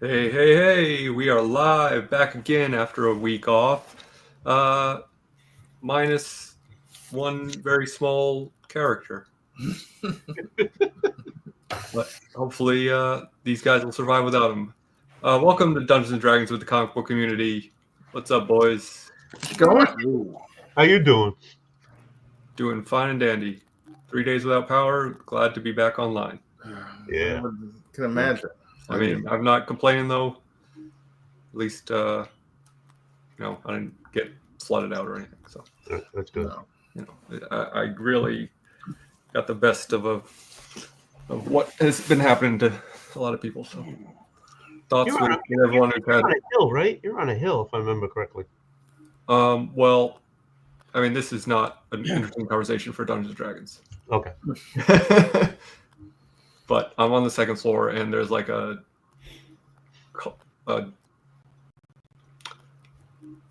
Hey, hey, hey, we are live back again after a week off. Minus one very small character. But hopefully these guys will survive without him. Welcome to Dungeons and Dragons with the comic book community. What's up, boys? Going? How you doing? Doing fine and dandy. 3 days without power. Glad to be back online. Yeah. I can imagine. I mean, I'm not complaining though. At least, I didn't get flooded out or anything. So That's good. No. I really got the best of what has been happening to a lot of people. So thoughts with everyone who's had. You're on a hill, right? You're on a hill, if I remember correctly. Well, I mean, this is not an interesting conversation for Dungeons and Dragons. Okay. But I'm on the second floor, and there's like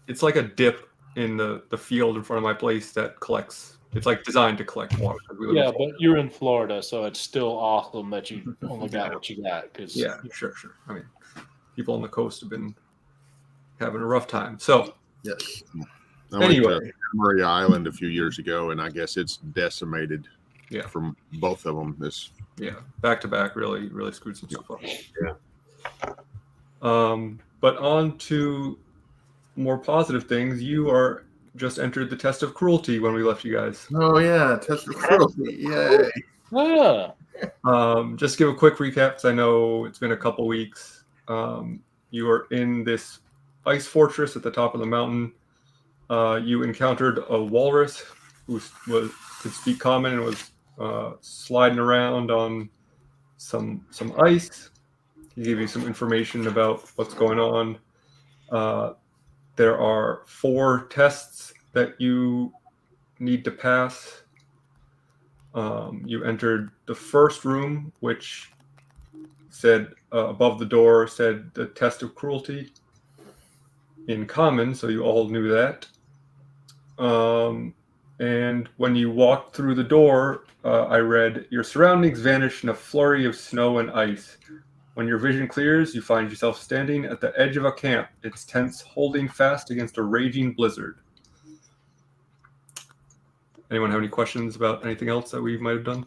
it's like a dip in the field in front of my place that collects. It's like designed to collect water. Yeah, but you're in Florida, so it's still awesome that you only got what you got. Yeah, sure. I mean, people on the coast have been having a rough time. So, Yes. I went to Maria Island a few years ago, and I guess it's decimated. Yeah. From both of them. Back to back, really screwed some stuff up. Yeah. But on to more positive things. You are just entered the test of cruelty when we left you guys. Oh yeah, test of cruelty. Yay. Just give a quick recap because I know it's been a couple weeks. You are in this ice fortress at the top of the mountain. You encountered a walrus who could speak common and was sliding around on some ice. He gave you some information about what's going on. There are 4 tests that you need to pass. You entered the first room, which said above the door said the test of cruelty in common, so you all knew that. And when you walked through the door, I read, your surroundings vanish in a flurry of snow and ice. When your vision clears, you find yourself standing at the edge of a camp, its tents holding fast against a raging blizzard. Anyone have any questions about anything else that we might have done?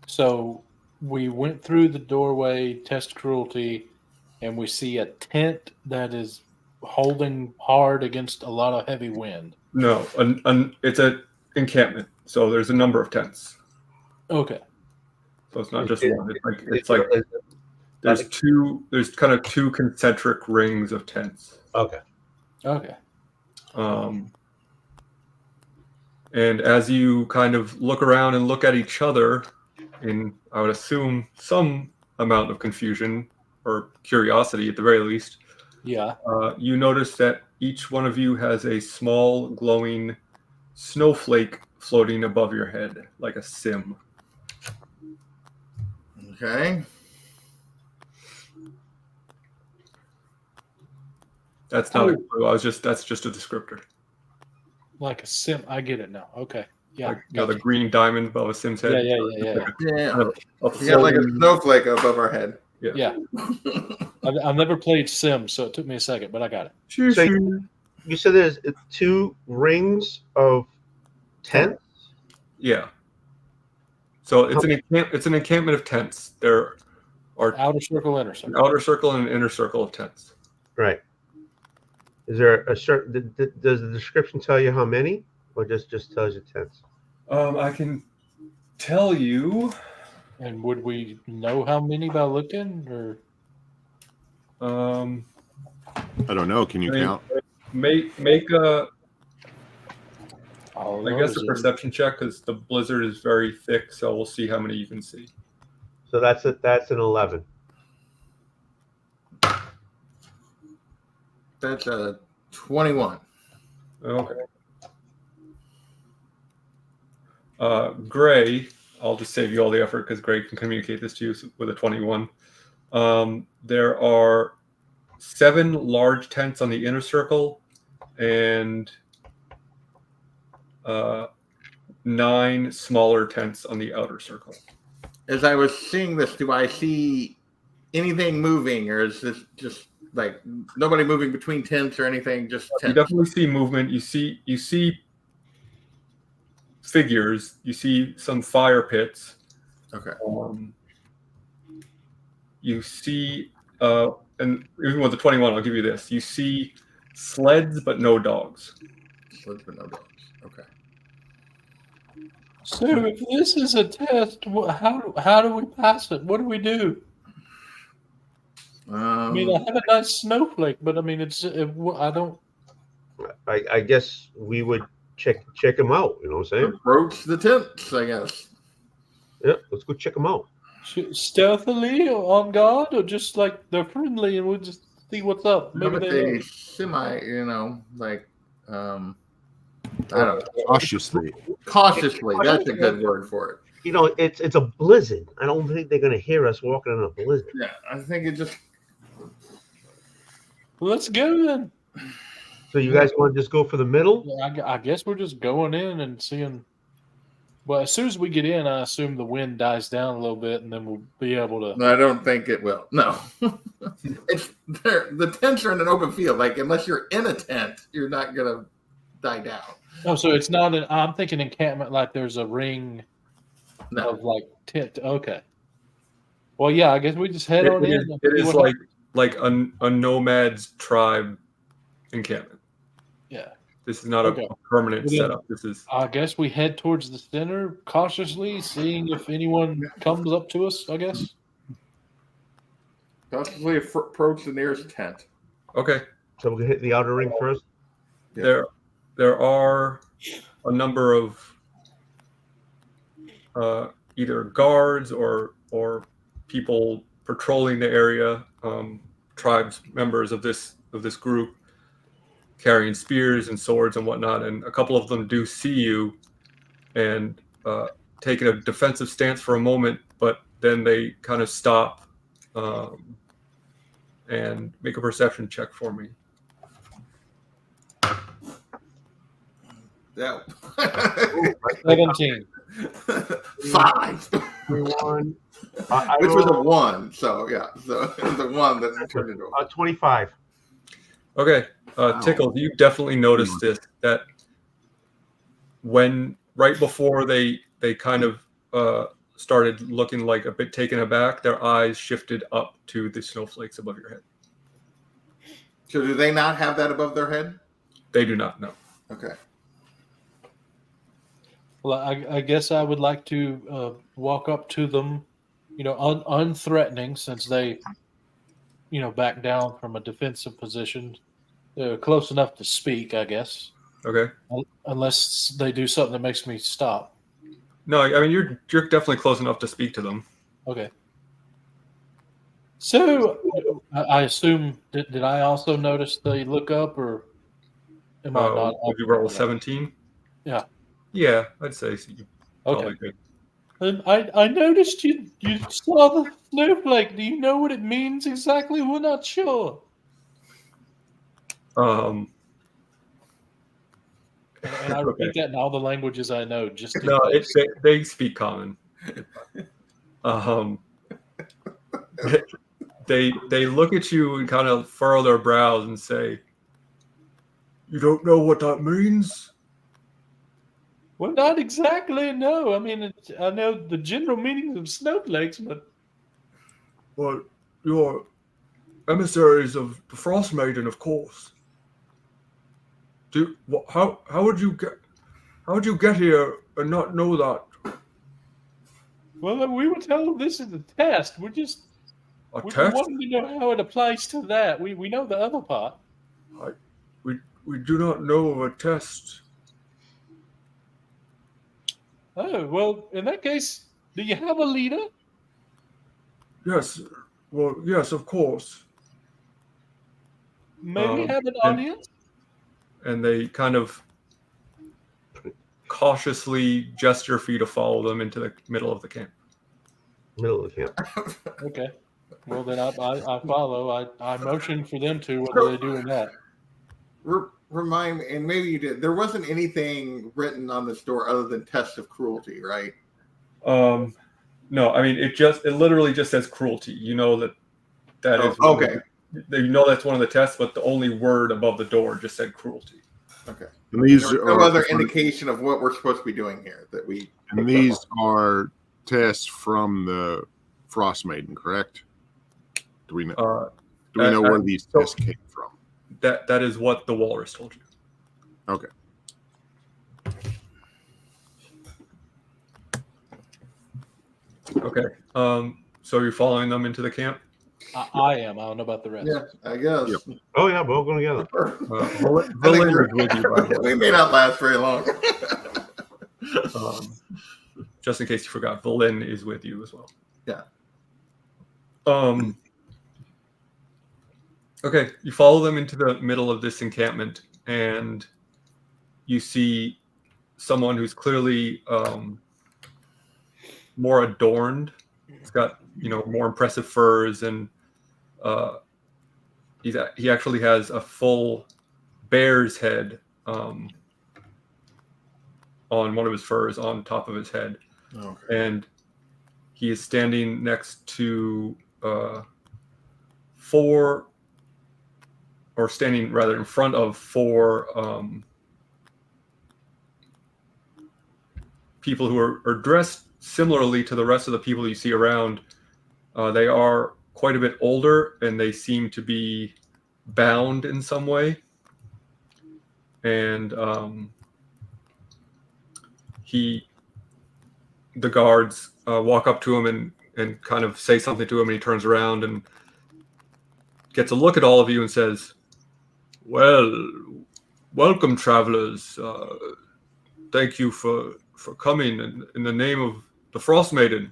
So we went through the doorway, test cruelty, and we see a tent that is holding hard against a lot of heavy wind. No, it's an encampment, so there's a number of tents. Okay. So it's not just one. It's like there's kind of 2 concentric rings of tents. Okay. And as you kind of look around and look at each other in, I would assume, some amount of confusion or curiosity at the very least, you notice that each one of you has a small glowing snowflake floating above your head, like a sim. Okay. That's not a clue. That's just a descriptor. Like a sim. I get it now. Okay. Yeah. Like, the green diamond above a sim's head. Yeah. We got like a snowflake above our head. Yeah. I've never played Sims, so it took me a second, but I got it. So you said there's 2 rings of tents? Yeah. So it's an encampment of tents. There are outer circle, inner circle. Outer circle and an inner circle of tents. Right. Is there a certain? Does the description tell you how many, or just tells you tents? I can tell you. And would we know how many by looking, or? I don't know. Can you count? Make a. I guess a perception check because the blizzard is very thick, so we'll see how many you can see. So that's an 11. That's a 21. Okay. Gray, I'll just save you all the effort because Gray can communicate this to you with a 21. There are 7 large tents on the inner circle and 9 smaller tents on the outer circle. As I was seeing this, do I see anything moving, or is this just like nobody moving between tents or anything? Just You tents. definitely see movement. You see figures. You see some fire pits. Okay. You see, and even with the 21, I'll give you this. You see sleds, but no dogs. Sleds but no dogs. Okay. So if this is a test, how do we pass it? What do we do? I mean, I have a nice snowflake, but I mean, I don't. I guess we would check them out. You know what I'm saying? Approach the tents, I guess. Yeah, let's go check them out. Stealthily or on guard, or just like they're friendly and we'll just see what's up. Maybe they semi, like I don't know. Cautiously. Cautiously, that's a good word for it. You know, it's a blizzard. I don't think they're gonna hear us walking in a blizzard. Yeah, I think it just. Let's go then. So you guys want to just go for the middle? I guess we're just going in and seeing. Well, as soon as we get in, I assume the wind dies down a little bit, and then we'll be able to. No, I don't think it will. No, it's there. The tents are in an open field. Like unless you're in a tent, you're not gonna die down. Oh, so it's not an. I'm thinking encampment like there's a ring of like tent. Okay. Well, yeah, I guess we just head on in. It is like a nomad's tribe encampment. Yeah. This is not a permanent setup. This is. I guess we head towards the center cautiously, seeing if anyone comes up to us. I guess. Cautiously approach the nearest tent. Okay. So we're gonna hit the outer ring first. Yeah. There are a number of either guards or people patrolling the area, tribes members of this group, carrying spears and swords and whatnot, and a couple of them do see you and taking a defensive stance for a moment, but then they kind of stop and make a perception check for me. Yeah. 17. 5. 1. Which was a 1. So yeah. So it was a 1 that turned into a 25. Okay. Tickle, you definitely noticed this, that when right before they kind of started looking like a bit taken aback, their eyes shifted up to the snowflakes above your head. So do they not have that above their head? They do not know. Okay. Well, I guess I would like to walk up to them, unthreatening, since they, back down from a defensive position. They're close enough to speak, I guess. Okay. Unless they do something that makes me stop. No, I mean you're definitely close enough to speak to them. Okay. So I assume did I also notice they look up, or am I not? Would you roll 17? Yeah. Yeah, I'd say so. You probably Okay. could. I noticed you saw the snowflake. Do you know what it means exactly? We're not sure. And I repeat that in all the languages I know. Just no, they speak common. They look at you and kind of furrow their brows and say, "You don't know what that means?" Well, not exactly. No, I mean I know the general meanings of snowflakes, but well, you're emissaries of the Frostmaiden, of course. How would you get here and not know that? Well, we were told this is a test. We're just A we test? wanted to know how it applies to that. We know the other part. We do not know of a test. Oh, well, in that case, do you have a leader? Yes. Well, yes, of course. Maybe have an audience? And they kind of cautiously gesture for you to follow them into the middle of the camp. Middle of the camp. Okay. Well, then I follow. I motion for them to. What are they doing that? Remind me, and maybe you did. There wasn't anything written on this door other than test of cruelty, right? No, I mean it literally just says cruelty. You know that That is okay. You know that's one of the tests, but the only word above the door just said cruelty. Okay. And these There was no are other indication of what we're supposed to be doing here that we. and these are tests from the Frostmaiden, correct? Do we know? Do we know where these tests came from? That is what the walrus told you. Okay. Okay. So you're following them into the camp? I am. I don't know about the rest. Yeah, I guess. Yep. Oh yeah, we're all going together. Villain is with you, by the way. We may not last very long. Just in case you forgot, Villain is with you as well. Yeah. Okay, you follow them into the middle of this encampment, and you see someone who's clearly more adorned. He's got more impressive furs, and he actually has a full bear's head on one of his furs on top of his head. Okay. And he is standing next to standing rather in front of four people who are dressed similarly to the rest of the people you see around. They are quite a bit older, and they seem to be bound in some way. And the guards walk up to him and kind of say something to him, and he turns around and gets a look at all of you and says, "Well, welcome, travelers. Thank you for coming in the name of the Frostmaiden.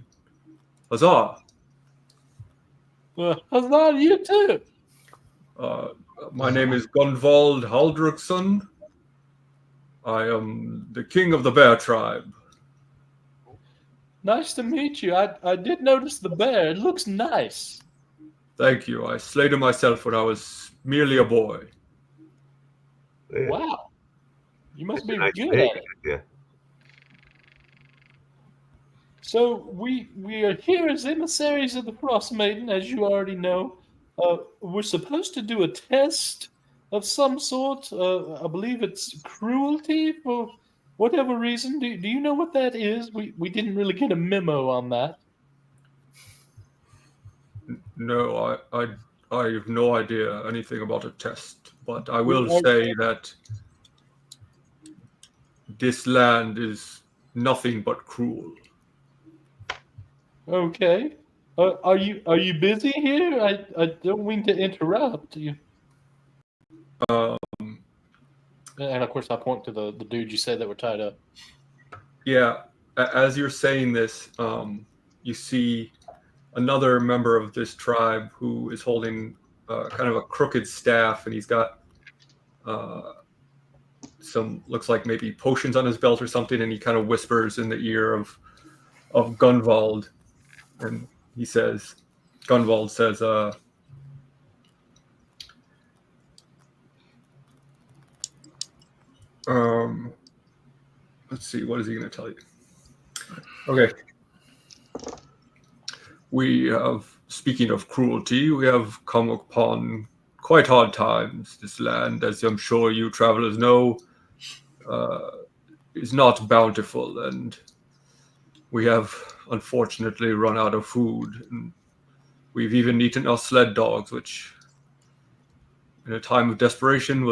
Huzzah!" Well, huzzah to you too. My name is Gunvald Haldrickson. I am the king of the bear tribe. Nice to meet you. I did notice the bear. It looks nice. Thank you. I slayed him myself when I was merely a boy. Yeah. Wow. You must It's be a nice good day. at it. Yeah. So we are here as emissaries of the Frostmaiden, as you already know. We're supposed to do a test of some sort. I believe it's cruelty for whatever reason. Do you know what that is? We didn't really get a memo on that. No, I have no idea anything about a test, but I will Are- say that this land is nothing but cruel. Okay. Are you busy here? I don't mean to interrupt you. Um, And of course, I point to the dude you said that were tied up. yeah, as you're saying this, you see another member of this tribe who is holding kind of a crooked staff, and he's got some, looks like maybe potions on his belt or something, and he kind of whispers in the ear of Gunvald, and Gunvald says, let's see, what is he going to tell you? Okay. Speaking of cruelty, we have come upon quite hard times. This land, as I'm sure you travelers know, is not bountiful, and we have unfortunately run out of food. And we've even eaten our sled dogs, which in a time of desperation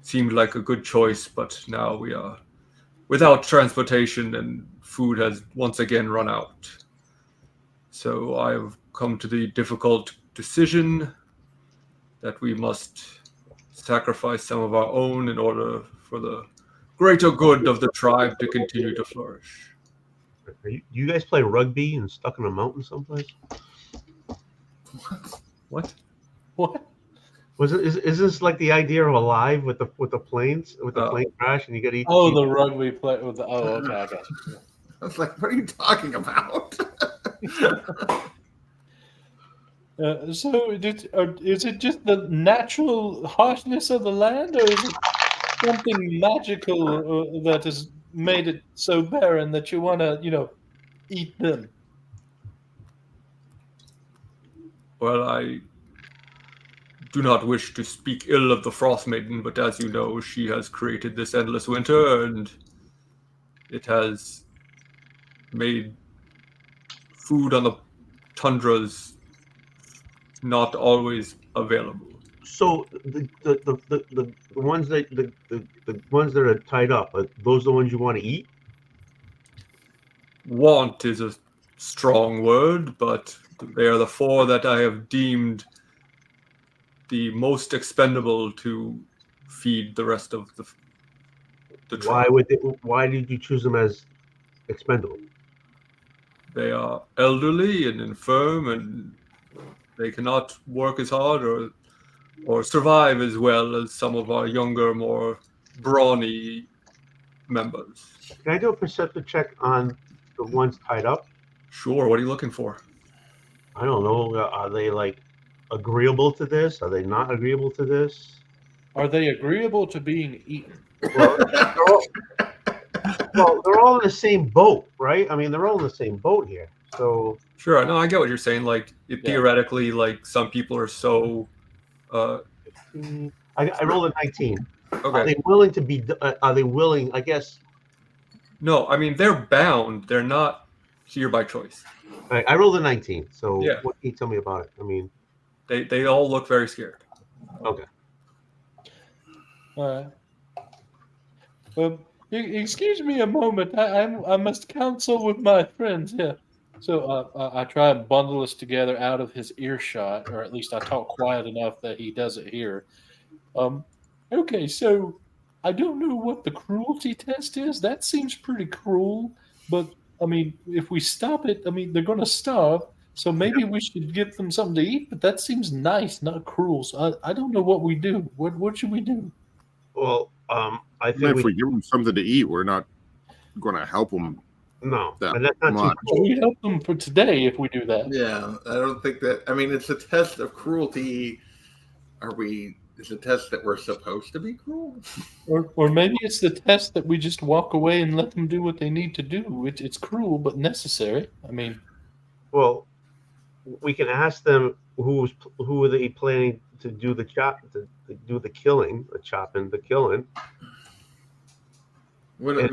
seemed like a good choice, but now we are without transportation, and food has once again run out. So I have come to the difficult decision that we must sacrifice some of our own in order for the greater good of the tribe to continue to flourish. You guys play rugby and stuck in a mountain someplace? What? What? Is this like the idea of Alive with the planes with the plane crash and you got to eat? Oh, the rugby play with the. Oh, okay, I got you. I was like, what are you talking about? So, is it just the natural harshness of the land, or is it something magical that has made it so barren that you want to, eat them? Well, I do not wish to speak ill of the Frostmaiden, but as you know, she has created this endless winter, and it has made food on the tundras not always available. So the ones that the ones that are tied up, are those the ones you want to eat? Want is a strong word, but they are the 4 that I have deemed the most expendable to feed the rest of the tribe. Why did you choose them as expendable? They are elderly and infirm, and they cannot work as hard or survive as well as some of our younger, more brawny members. Can I do a perception check on the ones tied up? Sure, what are you looking for? I don't know. Are they like agreeable to this? Are they not agreeable to this? Are they agreeable to being eaten? Well, they're all in the same boat, right? I mean, they're all in the same boat here. So Sure, no, I get what you're saying. Like, Yeah. theoretically, like, some people are so... I rolled a 19. Okay. Are they willing to be? Are they willing? I guess. No, I mean, they're bound. They're not here by choice. I rolled a 19. So Yeah. what can you tell me about it? I mean, They all look very scared. okay. All right. Excuse me a moment. I must counsel with my friends here. So I try and bundle us together out of his earshot, or at least I talk quiet enough that he doesn't hear. Okay, so I don't know what the cruelty test is. That seems pretty cruel, but I mean, if we stop it, I mean, they're going to starve. So maybe we should give them something to eat. But that seems nice, not cruel. So I don't know what we do. What should we do? Well, I Even think if we give them something to eat, we're not going to help them. no, that and that's not much. too. We help them for today if we do that. Yeah, I don't think that. I mean, it's a test of cruelty. Is a test that we're supposed to be cruel? Or maybe it's the test that we just walk away and let them do what they need to do. It's cruel but necessary. I mean, Well, we can ask them who are they planning to do the to do the killing, the chopping, the killing. What is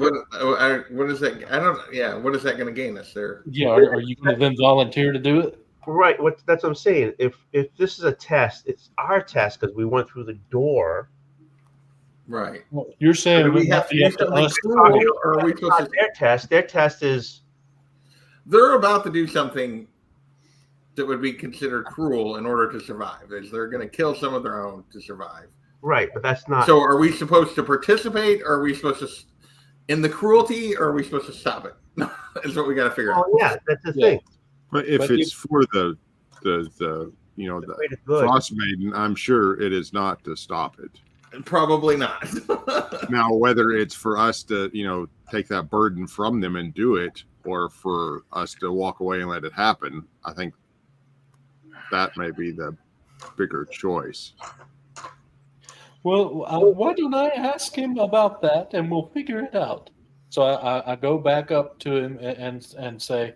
that? I don't. Yeah, what is that going to gain us there? yeah, are you going to then volunteer to do it? Right. That's what I'm saying. If this is a test, it's our test because we went through the door. Right. Well, you're saying Do we have to do up to something us. cruel, or are we It's supposed not to? their test. Their test is They're about to do something that would be considered cruel in order to survive. Is they're going to kill some of their own to survive. right, but that's not. So, are we supposed to participate, or are we supposed to in the cruelty, or are we supposed to stop it? Is what we got to figure out. Oh yeah, that's the Yeah. thing. But if But it's for the The greater good. Frostmaiden, I'm sure it is not to stop it. Probably not. Now, whether it's for us to, take that burden from them and do it, or for us to walk away and let it happen, I think that may be the bigger choice. Well, why don't I ask him about that and we'll figure it out? So I go back up to him and say,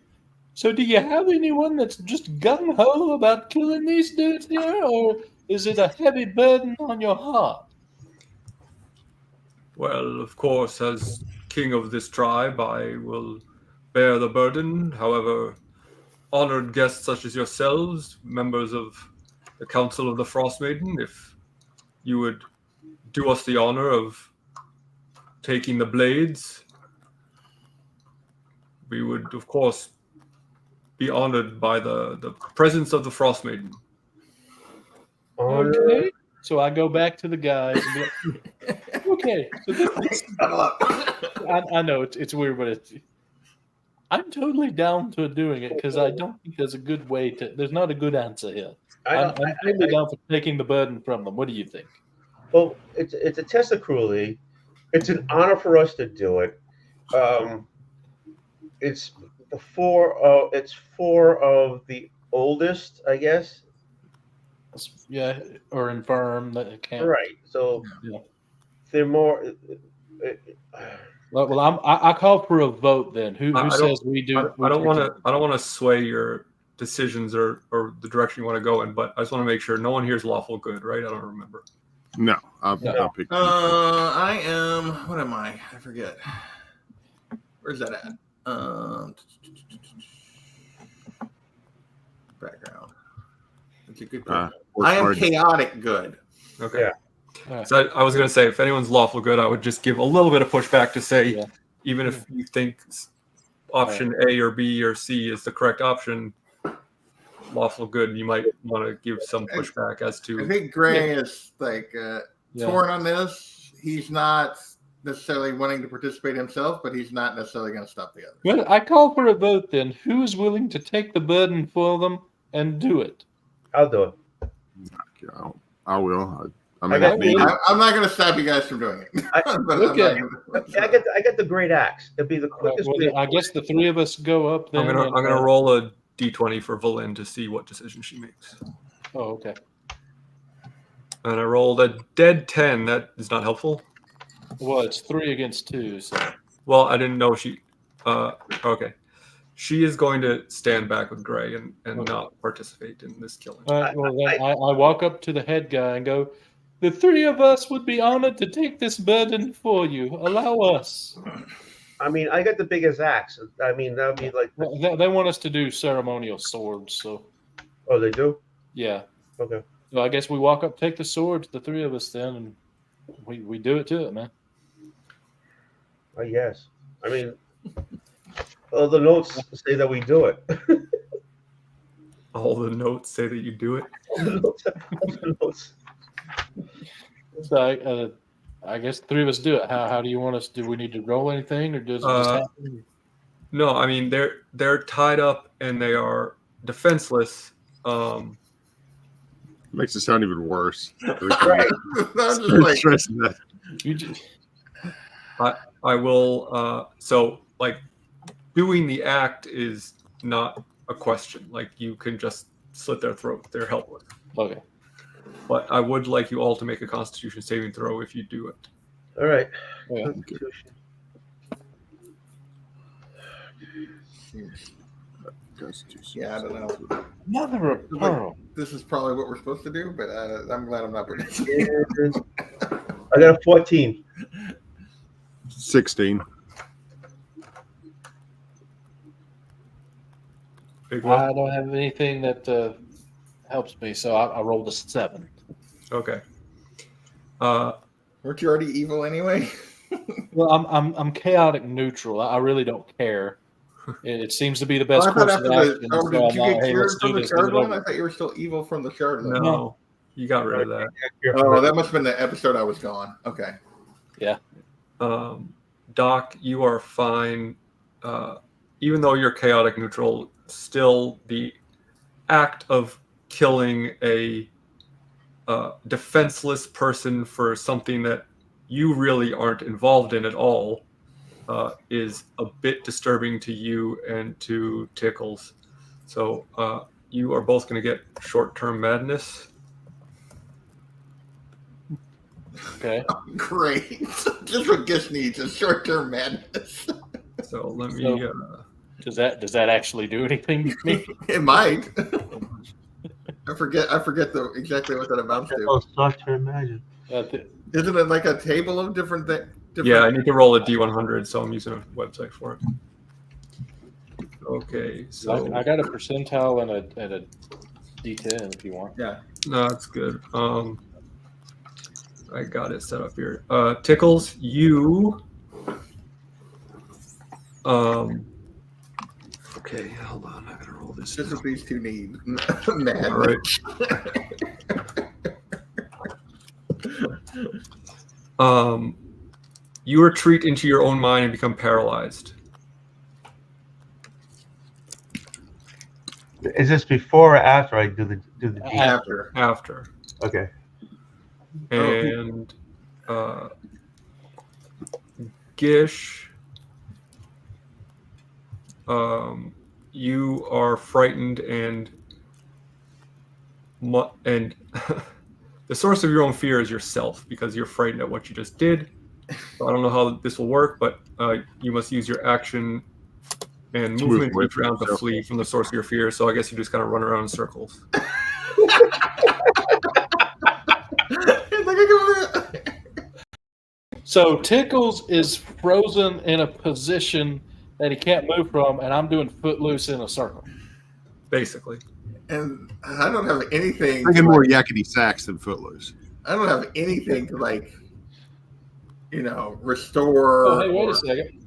so do you have anyone that's just gung-ho about killing these dudes here, or is it a heavy burden on your heart? Well, of course, as king of this tribe, I will bear the burden. However, honored guests such as yourselves, members of the Council of the Frostmaiden, if you would do us the honor of taking the blades, we would, of course, be honored by the presence of the Frostmaiden. Okay. So I go back to the guys and be like, okay. So this, I know it's weird, but I'm totally down to doing it because I don't think there's a good way to. There's not a good answer here. I'm totally down for taking the burden from them. What do you think? Well, it's a test of cruelty. It's an honor for us to do it. It's four of the oldest, I guess. Yeah, or infirm that it can't. Right. So Yeah. they're more. Well, I call for a vote then. Who I says we do? I don't want to sway your decisions or the direction you want to go in, but I just want to make sure no one here is lawful good, right? I don't remember. No, I'll No. pick. I am. What am I? I forget. Where's that at? Background. That's a good question. I am chaotic good. Okay. Yeah. Yeah. So I was going to say, if anyone's lawful good, I would just give a little bit of pushback to say, Yeah. even if you think option A or B or C is the correct option, lawful good, you might want to give some pushback as I to. think Gray is like torn on this. He's not necessarily wanting to participate himself, but he's not necessarily going to stop the others. Well, I call for a vote then. Who's willing to take the burden for them and do it? I'll do it. I will. I got mean, if needed. I'm not going to stop you guys from doing it. But Okay. I get the great axe. It'll be the quickest way. I guess the three of us go up then. I'm gonna roll a d20 for Valen to see what decision she makes. Oh, okay. And I rolled a dead 10. That is not helpful. Well, it's 3 against 2. So. Well, I didn't know she. Okay. She is going to stand back with Gray and not participate in this killing. All right, well, then I walk up to the head guy and go, the three of us would be honored to take this burden for you. Allow us. I mean, I got the biggest axe. I mean, that would be like. They want us to do ceremonial swords, so Oh, they do. yeah. Okay. So I guess we walk up, take the swords, the three of us then, and we do it to it, man. Yes. I mean, all the notes say that we do it. All the notes say that you do it. All the notes. So I guess the three of us do it. How do you want us? Do we need to roll anything, or does it just happen? No, I mean they're tied up and they are defenseless. Makes it sound even worse. Right. I'm just like, Stressing that. You just, I will. So like doing the act is not a question. Like you can just slit their throat. They're helpless. okay. But I would like you all to make a Constitution saving throw if you do it. All right. Yeah. yeah, I don't know. Mother of pearl. This is probably what we're supposed to do, but I'm glad I'm not participating. I got a 14. 16. Big one. I don't have anything that helps me, so I rolled a 7. Okay. Weren't you already evil anyway? Well, I'm chaotic neutral. I really don't care. It seems to be the best I thought course of after action. the, So did I'm you like, get hey, cured let's do from the this. shard one? I thought you were still evil from the shard one. No, you got rid of that. Oh, that must have been the episode I was gone. Okay. Doc, you are fine. Even though you're chaotic neutral, still the act of killing a defenseless person for something that you really aren't involved in at all is a bit disturbing to you and to Tickles. So you are both going to get short-term madness. Okay. Great. Just what Gish needs is short-term madness. So let me. Does that actually do anything to me? It might. I forget exactly what that amounts to. Oh, short-term magic. Isn't it like a table of different things? Yeah, I need to roll a D100, so I'm using a website for it. Okay, so I got a percentile and a D10 if you want. Yeah. no, that's good. I got it set up here. Tickles, you. Okay, hold on. I gotta roll this. Just now. what these two need. Mad. All right. You retreat into your own mind and become paralyzed. Is this before or after I do the deed? After. After. Okay. And Gish, you are frightened and the source of your own fear is yourself because you're frightened at what you just did. So I don't know how this will work, but you must use your action And To move movement away each from round to yourself. flee from the source of your fear. So I guess you just kind of run around in circles. So Tickles is frozen in a position that he can't move from, and I'm doing footloose in a circle. Basically. And I don't have anything. Thinking more yakety sax than footloose. I don't have anything to like, restore. Oh, hey, wait a second.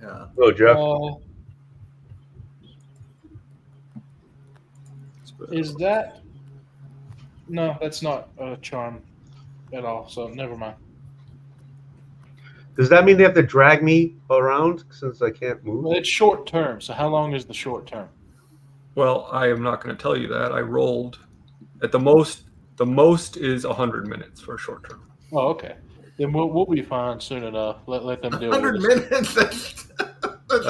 Yeah. Oh, Jeff. Is that? No, that's not a charm at all. So never mind. Does that mean they have to drag me around since I can't move? Well, it's short term. So how long is the short term? Well, I am not going to tell you that. I rolled at the most. The most is 100 minutes for a short term. Oh, okay. Then we'll be fine soon enough. Let them deal 100 with it. minutes. That's That's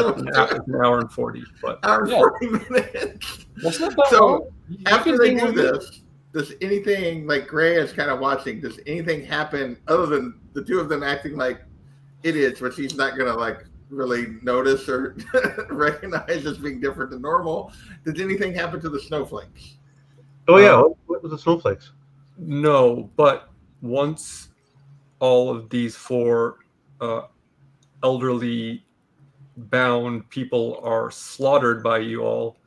an hour and 40. But hour and Yeah. 40 minutes. That's not that So, long. You After can they deal do with it. this, does anything, like Gray is kind of watching, does anything happen other than the two of them acting like idiots, which he's not going to like really notice or recognize as being different than normal? Does anything happen to the snowflakes? Oh yeah, what was the snowflakes? no, but once all of these four elderly bound people are slaughtered by you all,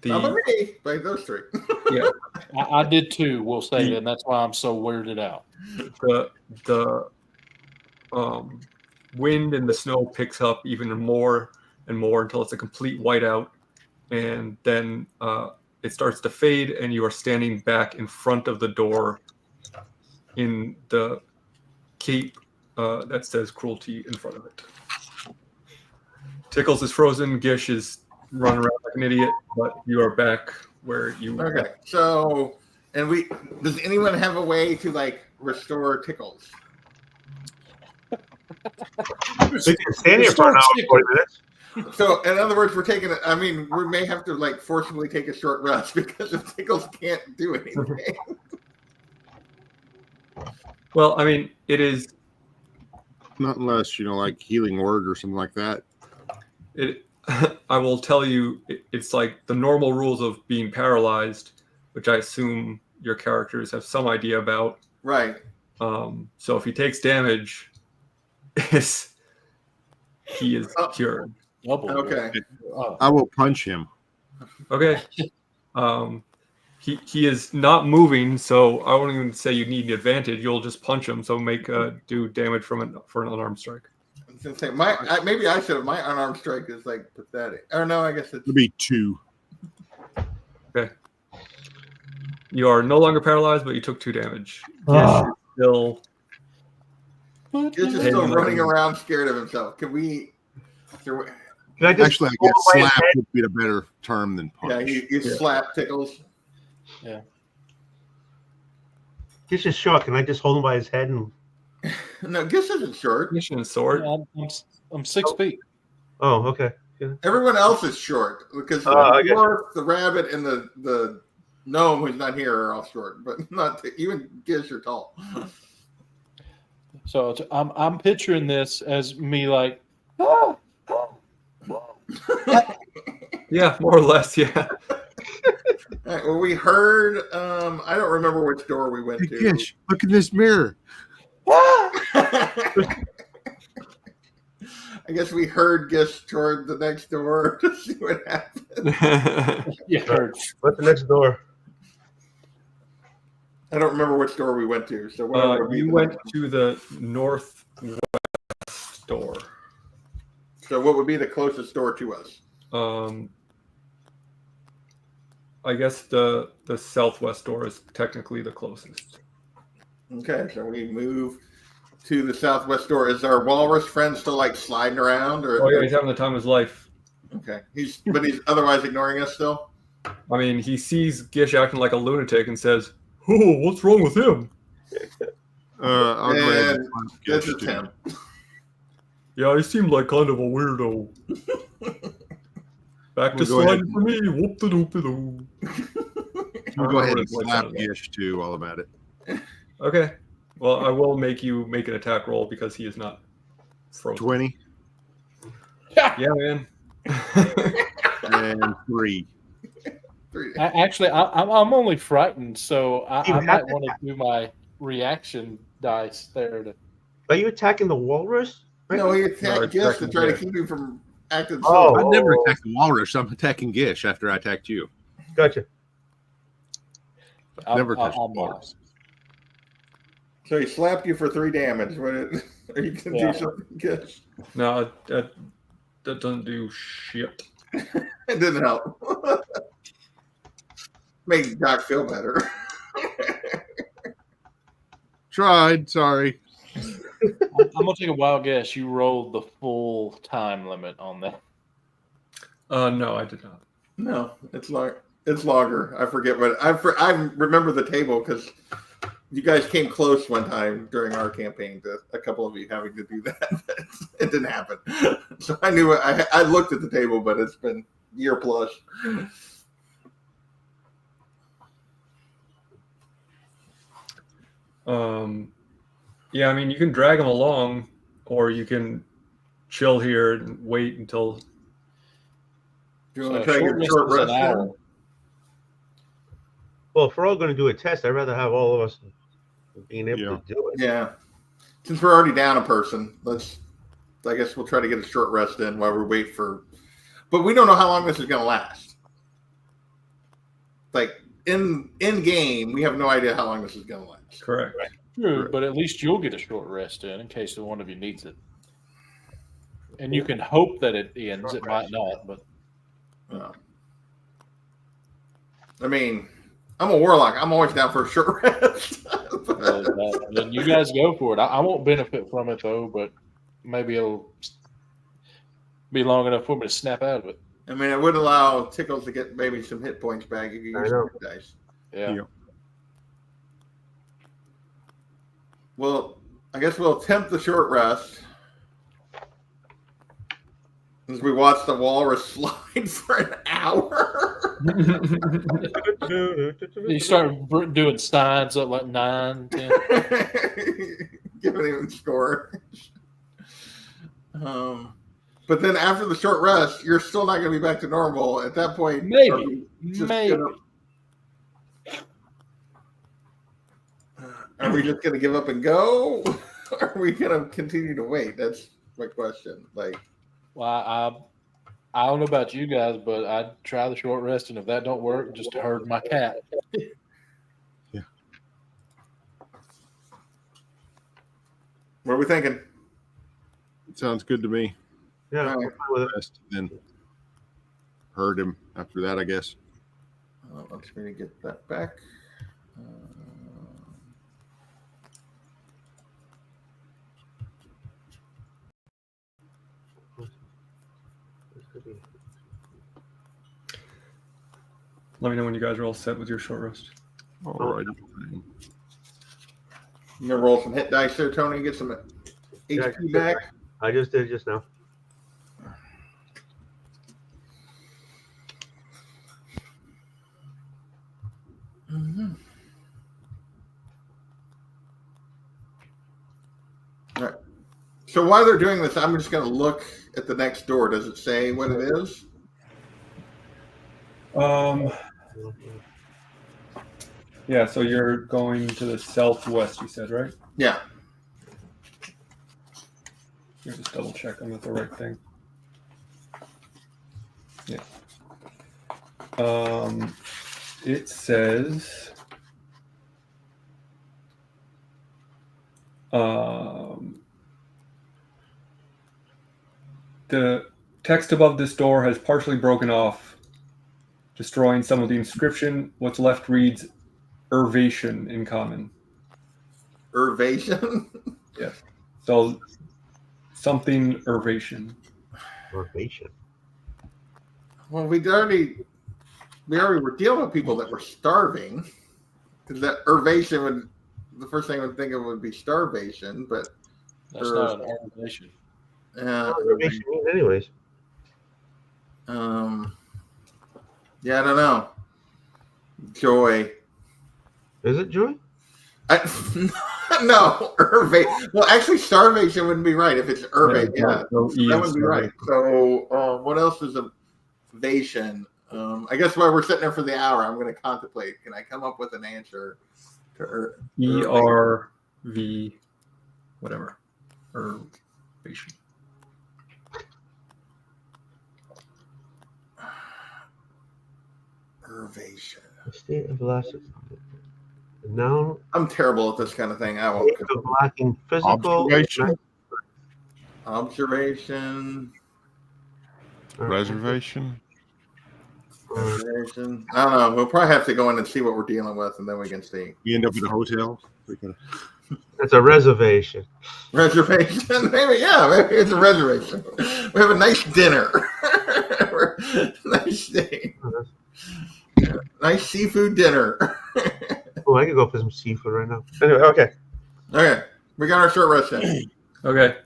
Not by me, by those three. I did too. We'll say that, and that's why I'm so weirded out. the wind and the snow picks up even more and more until it's a complete whiteout, and then it starts to fade, and you are standing back in front of the door in the cape that says cruelty in front of it. Tickles is frozen. Gish is running around like an idiot, but you are back where you Okay, so, does anyone have a way to like restore Tickles? They can stand here for an hour and 40 minutes. So, in other words, we may have to like forcibly take a short rest because if Tickles can't do anything. Well, I mean, it is. Not unless, like healing word or something like that. It. I will tell you, it's like the normal rules of being paralyzed, which I assume your characters have some idea about. Right. So if he takes damage, he is cured. Okay. I will punch him. Okay. He is not moving, so I won't even say you need an advantage. You'll just punch him. So do damage for an unarmed strike. I was gonna say, maybe I should have. My unarmed strike is like pathetic. Or no, I guess it's It'll be 2. Okay. You are no longer paralyzed, but you took 2 damage. Ah. Gish is still. Gish is still running around scared of himself. Can we? Can I just Actually, I guess hold by his slap head? would be a better term than Yeah, punch. you slap Tickles. Gish is short. Can I just hold him by his head and? No, Gish isn't short. Gish and sword. I'm 6 feet. Oh, okay. Everyone else is short because I the guess. dwarf, the rabbit, and the gnome who's not here are all short, but not even Gish are tall. So I'm picturing this as me like, Yeah, more or less. Yeah. All right, well, we heard. I don't remember which door we went Hey, to. Gish, look in this mirror. I guess we heard Gish toward the next door to see what happened. yeah, heard. What's the next door? I don't remember which door we went to. So whatever would be You the went next to the northwest door. one. So what would be the closest door to us? I guess the southwest door is technically the closest. Okay, so we move to the southwest door. Is our walrus friend still like sliding around, or? Oh yeah, he's having the time of his life. Okay, he's otherwise ignoring us still. I mean, he sees Gish acting like a lunatic and says, "Oh, what's wrong with him?" I'll go ahead And and punch this Gish, is too. him. Yeah, he seemed like kind of a weirdo. Back to We'll go ahead sliding for me. Whoop de doop de doo. We'll go ahead and What it slap sounded like. Gish too while I'm at it. Okay. Well, I will make you make an attack roll because he is not frozen. 20. Yeah, man. And 3. Actually, I'm only frightened, so You I have might to- want to do my reaction dice there. Are you attacking the walrus? No, he No, attacked it's Gish to attacking try to Gish. keep him from acting Oh. so. I never attacked the walrus. I'm attacking Gish after I attacked you. Gotcha. Never touched the I'm walrus. So he slapped you for 3 damage. Are you gonna Yeah. do something, Gish? No, that doesn't do shit. It didn't help. Make Doc feel better. Tried. Sorry. I'm gonna take a wild guess. You rolled the full time limit on that. No, I did not. No, it's longer. I forget what I remember the table because you guys came close one time during our campaign to a couple of you having to do that. But it didn't happen. So I knew I looked at the table, but it's been year plus. Yeah, I mean, you can drag them along, or you can chill here and wait until. Do you So want to try to short get a short rest is rest an in? hour. Well, if we're all going to do a test, I'd rather have all of us being able Yeah. to do it. Yeah. Since we're already down a person, I guess we'll try to get a short rest in while we wait for. But we don't know how long this is going to last. Like in game, we have no idea how long this is going to last. Correct. True, but at least you'll get a short rest in case one of you needs it. And you can hope that it ends. It might not, but I mean, I'm a warlock. I'm always down for a short rest. then you guys go for it. I won't benefit from it though, but maybe it'll be long enough for me to snap out of it. I mean, it would allow Tickles to get maybe some hit points back if you use some hit dice. Yeah. Yeah. Well, I guess we'll attempt the short rest. As we watch the walrus slide for an hour. You start doing signs up like 9, 10. Giving him score. But then after the short rest, you're still not going to be back to normal. At that point, Maybe. are we just going to give up and go? Or are we going to continue to wait? That's my question. Like, Well, I don't know about you guys, but I'd try the short rest, and if that don't work, just herd my cat. Yeah. what are we thinking? Sounds good to me. Yeah, All I'm right. fine with it. Rest, then heard him after that, I guess. Let's me get that back. Let me know when you guys are all set with your short rest. All right. You gonna roll some hit dice there, Tony? Get some HP back. I just did just now. Mm-hmm. All right. So while they're doing this, I'm just going to look at the next door. Does it say what it is? Yeah, so you're going to the southwest, you said, right? Yeah. Let me just double check I'm at the right thing. Yeah. It says the text above this door has partially broken off, destroying some of the inscription. What's left reads Irvation in common. Irvation? Yes. So something Irvation. Motivation. Well, we already were dealing with people that were starving. Because that Irvation would, the first thing I would think of would be starvation, but That's not an organization. Motivation means anyways. Yeah, I don't know. Joy. Is it joy? No, well, actually, starvation wouldn't be right if it's urban. Yeah, no E that in wouldn't be right. So, what else is evasion? I guess while we're sitting there for the hour, I'm going to contemplate. Can I come up with an answer to ERV, whatever, evasion. Evasion. State of velocity. Noun. I'm terrible at this kind of thing. I won't. State of lacking physical. Observation. Reservation. Reservation. I don't know. We'll probably have to go in and see what we're dealing with, and then we can see. We end up in a hotel. It's a reservation. Reservation. Maybe, yeah, maybe it's a reservation. We have a nice dinner. Nice thing. Yeah, nice seafood dinner. Oh, I could go for some seafood right now. Anyway, okay. Okay, we got our short rest in. Okay.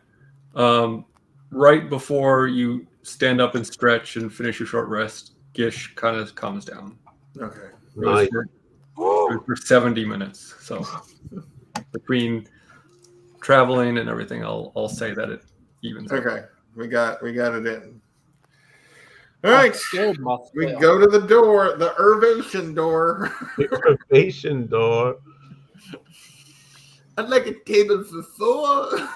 Right before you stand up and stretch and finish your short rest, Gish kind of calms down. Okay. Nice. For 70 minutes. So between traveling and everything, I'll say that it evens. Okay, we got it in. All right, Scared myself. we go to the door, the Irvation door. Reservation door. I'd like a table for 4.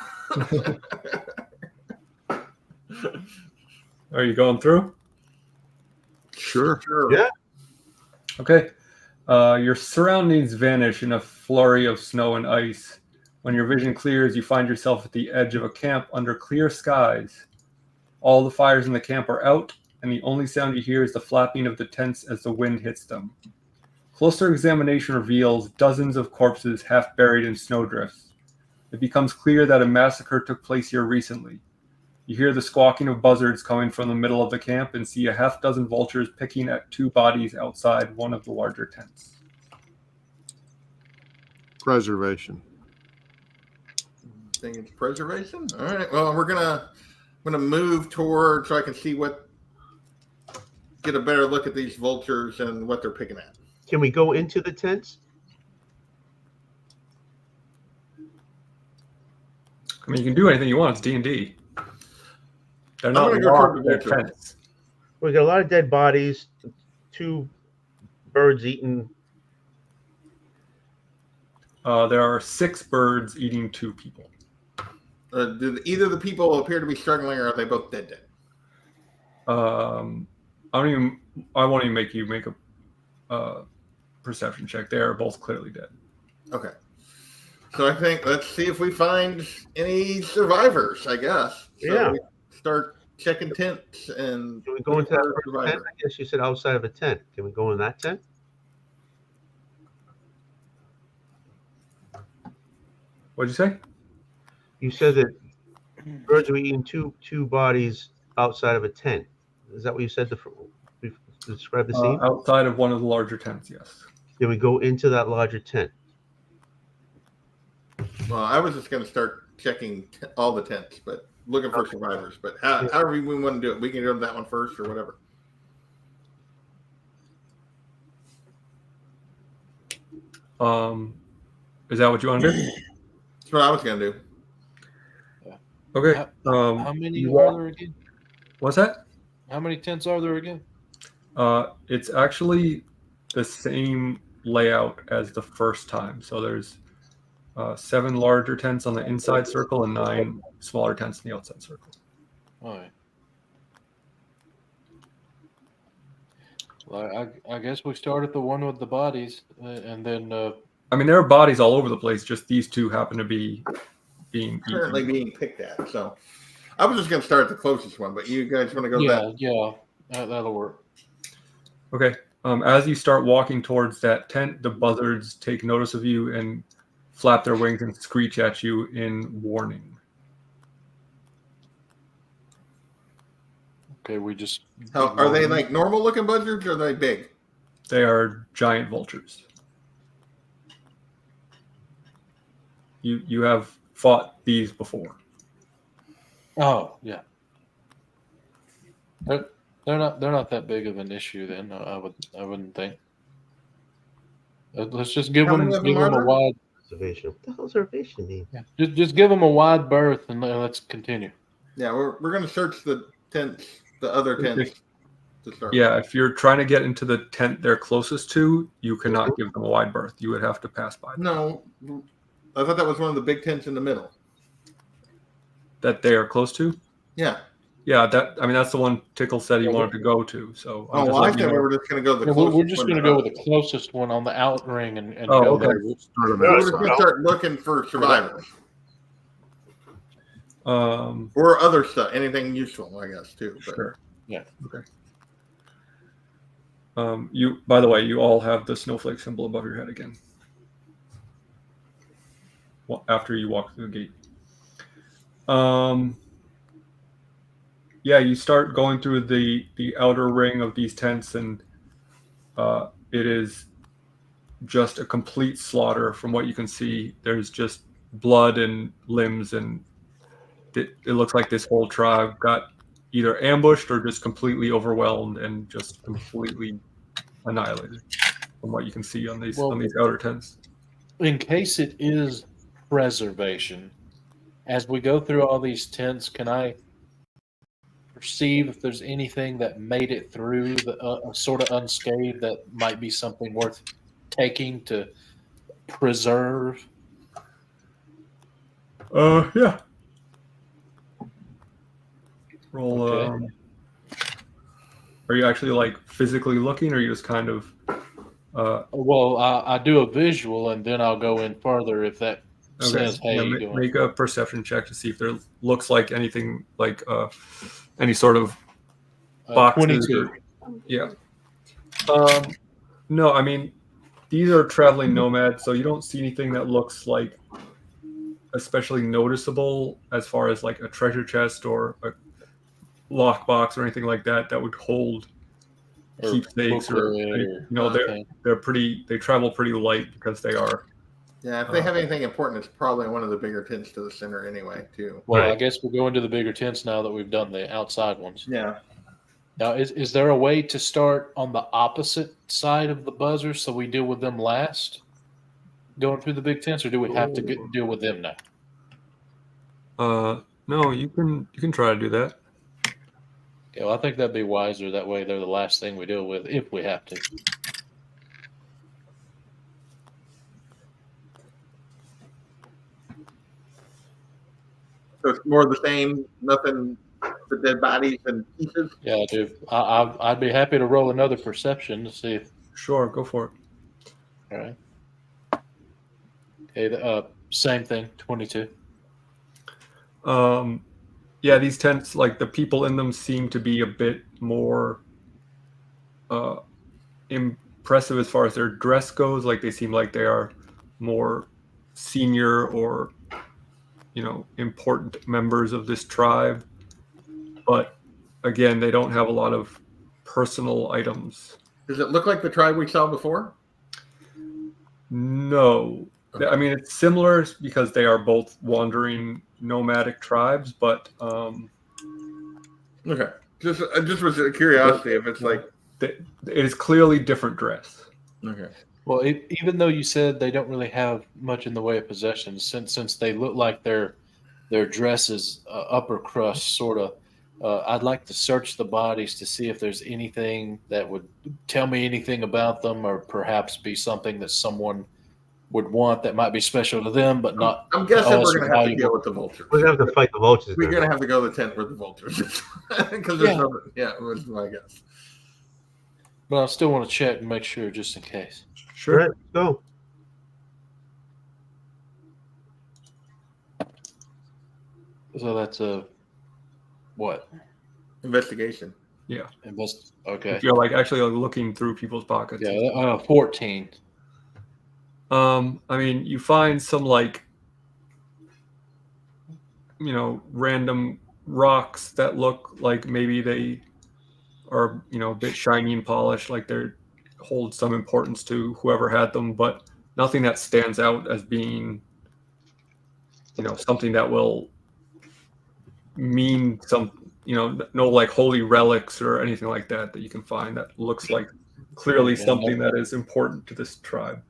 Are you going through? Sure. Yeah. Okay. Your surroundings vanish in a flurry of snow and ice. When your vision clears, you find yourself at the edge of a camp under clear skies. All the fires in the camp are out, and the only sound you hear is the flapping of the tents as the wind hits them. Closer examination reveals dozens of corpses half buried in snowdrifts. It becomes clear that a massacre took place here recently. You hear the squawking of buzzards coming from the middle of the camp and see a half dozen vultures picking at 2 bodies outside one of the larger tents. Preservation. I think it's preservation. All right. Well, I'm gonna move toward so I can see get a better look at these vultures and what they're picking at. Can we go into the tents? I mean, you can do anything you want. It's D&D. They're I'm not gonna go locked, toward the they're vulture. tents. We got a lot of dead bodies. 2 birds eaten. There are 6 birds eating 2 people. Do either of the people appear to be struggling, or are they both dead? I won't even make you make a perception check. They are both clearly dead. Okay. So I think let's see if we find any survivors. I guess. So Yeah. we start checking tents and. Can we go into that looking for first tent? survivors. I guess you said outside of a tent. Can we go in that tent? What'd you say? You said that birds were eating two bodies outside of a tent. Is that what you said to describe the scene? Outside of one of the larger tents, yes. Can we go into that larger tent? Well, I was just going to start checking all the tents, but looking for survivors. But however we want to do it, we can go to that one first or whatever. Is that what you want to do? That's what I was going to do. Okay. How many are there again? What's that? How many tents are there again? It's actually the same layout as the first time. So there's 7 larger tents on the inside circle and 9 smaller tents in the outside circle. All right. Well, I guess we start at the one with the bodies, and then. I mean, there are bodies all over the place. Just these 2 happen to be being Currently eaten. being picked at. So I was just going to start at the closest one, but you guys want to go back? Yeah, that'll work. Okay. As you start walking towards that tent, the buzzards take notice of you and flap their wings and screech at you in warning. Okay, we just. Are they like normal looking buzzards or are they big? They are giant vultures. You have fought these before. Oh yeah. They're not that big of an issue then. I wouldn't think. Let's just give How them many of them a are there? wide. Reservation. What the hell does reservation mean? Yeah. Just give them a wide berth and let's continue. Yeah, we're gonna search the tents, the other tents to start. Yeah, if you're trying to get into the tent they're closest to, you cannot give them a wide berth. You would have to pass by them. No, I thought that was one of the big tents in the middle. That they are close to? Yeah. Yeah, that's the one Tickle said he wanted to go to. So Oh, well, I thought we were just gonna go the Yeah, closest. we're just one going to to go us. with the closest one on the out ring and Oh, go okay. there. Start on We're that just side. gonna start looking for survivors Um, or other stuff, anything useful, I guess, too. But sure. Yeah. Okay. You, by the way, you all have the snowflake symbol above your head again. Well, after you walk through the gate. Yeah, you start going through the outer ring of these tents, and it is just a complete slaughter from what you can see. There's just blood and limbs, and it looks like this whole tribe got either ambushed or just completely overwhelmed and just completely annihilated from what you can see on these outer tents. In case it is preservation, as we go through all these tents, can I perceive if there's anything that made it through the sort of unscathed that might be something worth taking to preserve? Yeah. Roll. Okay. Are you actually like physically looking, or are you just kind of? Well, I do a visual, and then I'll go in further if that says, "Hey, yeah, make a perception check to see if there looks like anything like any sort of boxes. 22. Yeah. No, I mean these are traveling nomads, so you don't see anything that looks like especially noticeable as far as like a treasure chest or a lockbox or anything like that would hold keepsakes or they travel pretty light because they are. yeah, if they have anything important, it's probably one of the bigger tents to the center anyway, too. Well, Right. I guess we'll go into the bigger tents now that we've done the outside ones. Yeah. Now, is there a way to start on the opposite side of the buzzer so we deal with them last, going through the big tents, or do we have to deal with them now? No, you can try to do that. Yeah, well, I think that'd be wiser. That way, they're the last thing we deal with if we have to. So it's more of the same, nothing but dead bodies and pieces. Yeah, dude. I'd be happy to roll another perception to see if. Sure, go for it. All right. Okay. Same thing. 22. Yeah, these tents, like the people in them seem to be a bit more impressive as far as their dress goes. Like they seem like they are more senior or important members of this tribe. But again, they don't have a lot of personal items. Does it look like the tribe we saw before? No. Okay. I mean, it's similar because they are both wandering nomadic tribes, but Okay. Just was a curiosity if it's like. it is clearly different dress. Okay. Well, even though you said they don't really have much in the way of possessions, since they look like their dress is upper crust sort of, I'd like to search the bodies to see if there's anything that would tell me anything about them, or perhaps be something that someone would want that might be special to them, but not. I'm guessing to us we're going to have to valuable. deal with the vultures. We're gonna have to fight the vultures. We're now. going to have to go to the tent with the vultures because there's Yeah. no. Yeah, was my guess. But I still want to check and make sure just in case. All Sure. right, go. So that's a what? Investigation. Okay. If you're like actually looking through people's pockets. Yeah, 14. I mean, you find some like, random rocks that look like maybe they are, a bit shiny and polished, like they hold some importance to whoever had them, but nothing that stands out as being, something that will mean some, no like holy relics or anything like that you can find that looks like clearly something that is important to this tribe.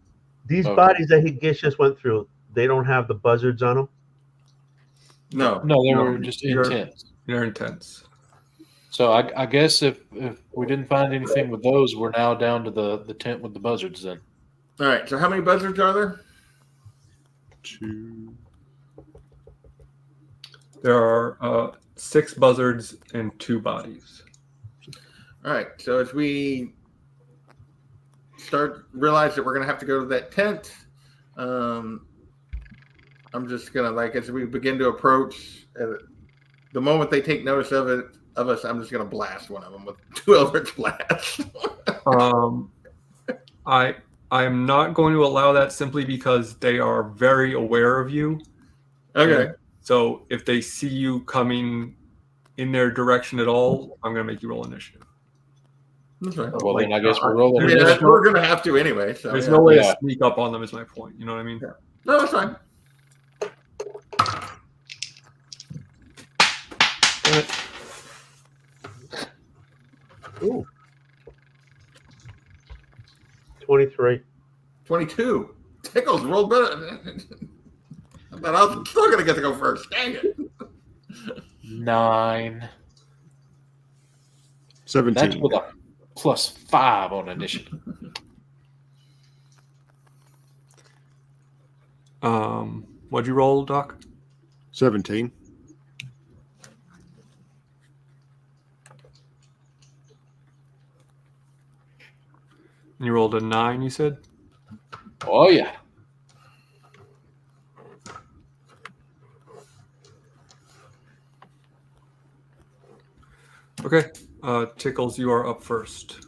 These Okay. bodies that he just went through, they don't have the buzzards on them. No. No, they No, were just you're- intense. They're intense. So I guess if we didn't find anything with those, we're now down to the tent with the buzzards then. All right. So how many buzzards are there? 2. There are 6 buzzards and 2 bodies. All right. So as we realize that we're going to have to go to that tent, I'm just going to, as we begin to approach, the moment they take notice of us, I'm just going to blast one of them with 2 Eldritch blasts. I am not going to allow that simply because they are very aware of you. Okay. So if they see you coming in their direction at all, I'm going to make you roll initiative. That's right. Well, then I guess we're I rolling. mean, initiative. we're going to have to anyway. So There's yeah. no way Yeah. to sneak up on them is my point. You know what I mean? Yeah. No, that's fine. Ooh. 23. 22. Tickles rolled better. But I was still going to get to go first. Dang it. 9. 17. That's with a +5 on initiative. What'd you roll, Doc? 17. You rolled a 9, you said? Oh yeah. Okay. Tickles, you are up first.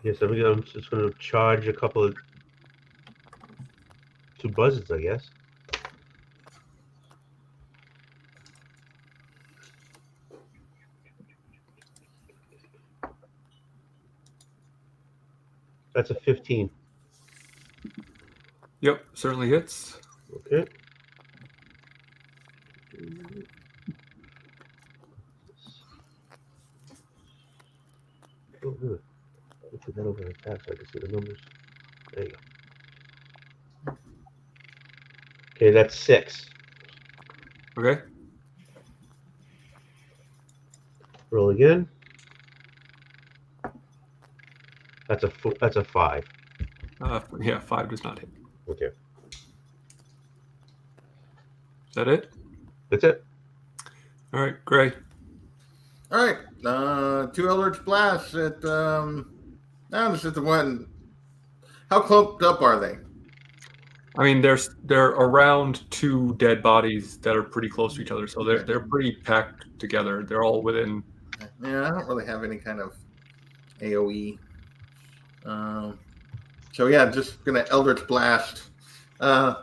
Yes, I'm just going to charge a couple of 2 buzzards, I guess. That's a 15. Yep, certainly hits. Okay. Oh, good. Let's put that over the tab so I can see the numbers. There you go. Okay, that's 6. Okay. Roll again. That's a 5. Yeah, 5 does not hit. Okay, Is that it? that's it. All right, Gray. All right. 2 Eldritch blasts at, this is the one. How cloaked up are they? I mean, they're around 2 dead bodies that are pretty close to each other, so they're pretty packed together. They're all within. Yeah, I don't really have any kind of AoE. So yeah, just gonna Eldritch blast. I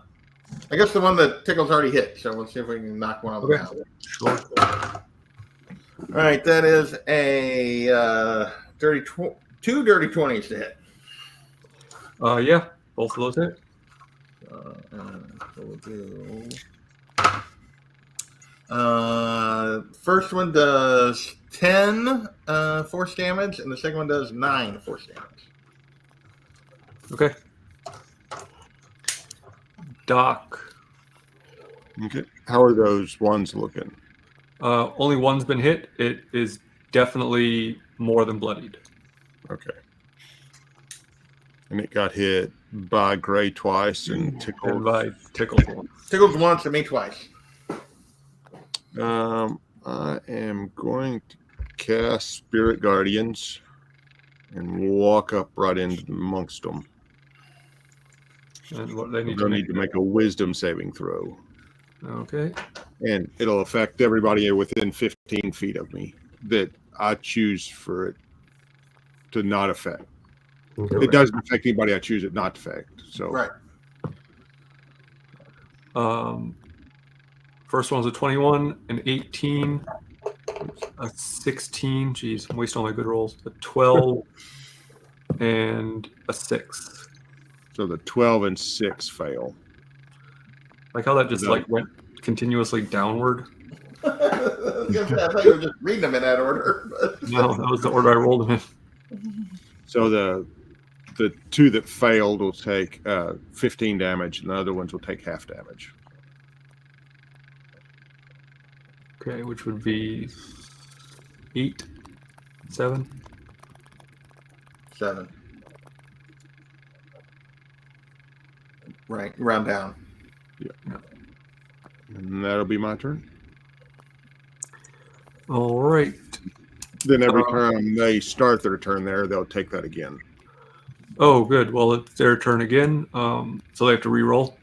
guess the one that Tickle's already hit. So let's see if we can knock one of them Okay. out. Sure. All right, that is a 2 dirty 20s to hit. Yeah, both of those hit. So we'll do. First one does 10 force damage, and the second one does 9 force damage. Okay. Doc. Okay. How are those ones looking? Only one's been hit. It is definitely more than bloodied. Okay. And it got hit by Gray twice and And tickled. by Tickles once. Tickled once and me twice. I am going to cast Spirit Guardians and walk up right in amongst them. And what they need They'll to need to make a Wisdom saving throw. Okay. And it'll affect everybody within 15 feet of me that I choose for it to not affect. Okay. It doesn't affect anybody I choose it not to affect. So Right. First one's a 21, an 18, a 16. Jeez, I'm wasting all my good rolls. A 12 and a 6. So the 12 and 6 fail. Like how that just No. like went continuously downward. I thought you were just reading them in that order. But... No, that was the order I rolled them in. So the the two that failed will take 15 damage, and the other ones will take half damage. Okay, which would be 8, 7. 7. Right, round down. And that'll be my turn. All right. Then every time they start their turn there, they'll take that again. Oh, good. Well, it's their turn again. So they have to re-roll.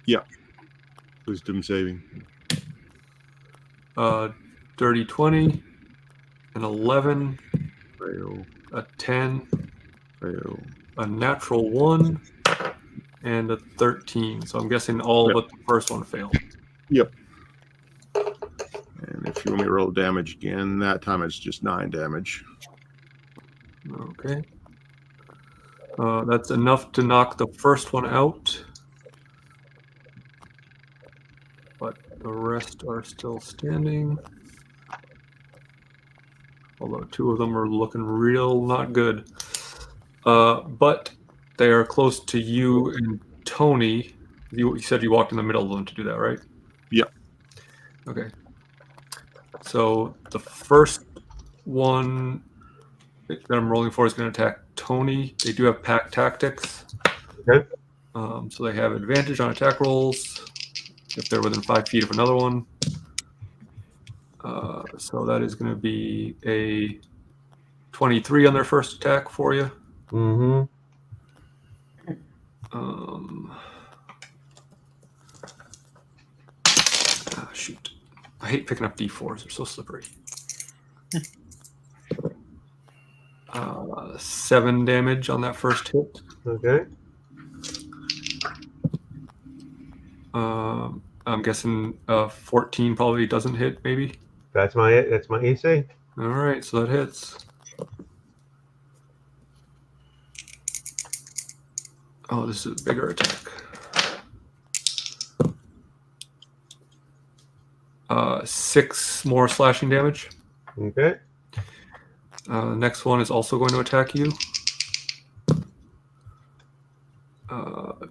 Yeah. Wisdom saving. Dirty 20, an 11, Fail. a 10, Fail. a natural 1, and a 13. So I'm guessing all but the first one failed. Yep. And if you want me to roll damage again, that time it's just 9 damage. Okay. That's enough to knock the first one out. But the rest are still standing. Although 2 of them are looking real not good. But they are close to you and Tony. You said you walked in the middle of them to do that, right? Yep. Okay. So the first one that I'm rolling for is going to attack Tony. They do have pack tactics. Okay. So they have advantage on attack rolls if they're within 5 feet of another one. So that is going to be a 23 on their first attack for you. Mm-hmm. Shoot. I hate picking up D4s. They're so slippery. 7 damage on that first hit. Okay. I'm guessing 14 probably doesn't hit, maybe. That's my AC. All right, so that hits. Oh, this is a bigger attack. 6 more slashing damage. Okay. The next one is also going to attack you.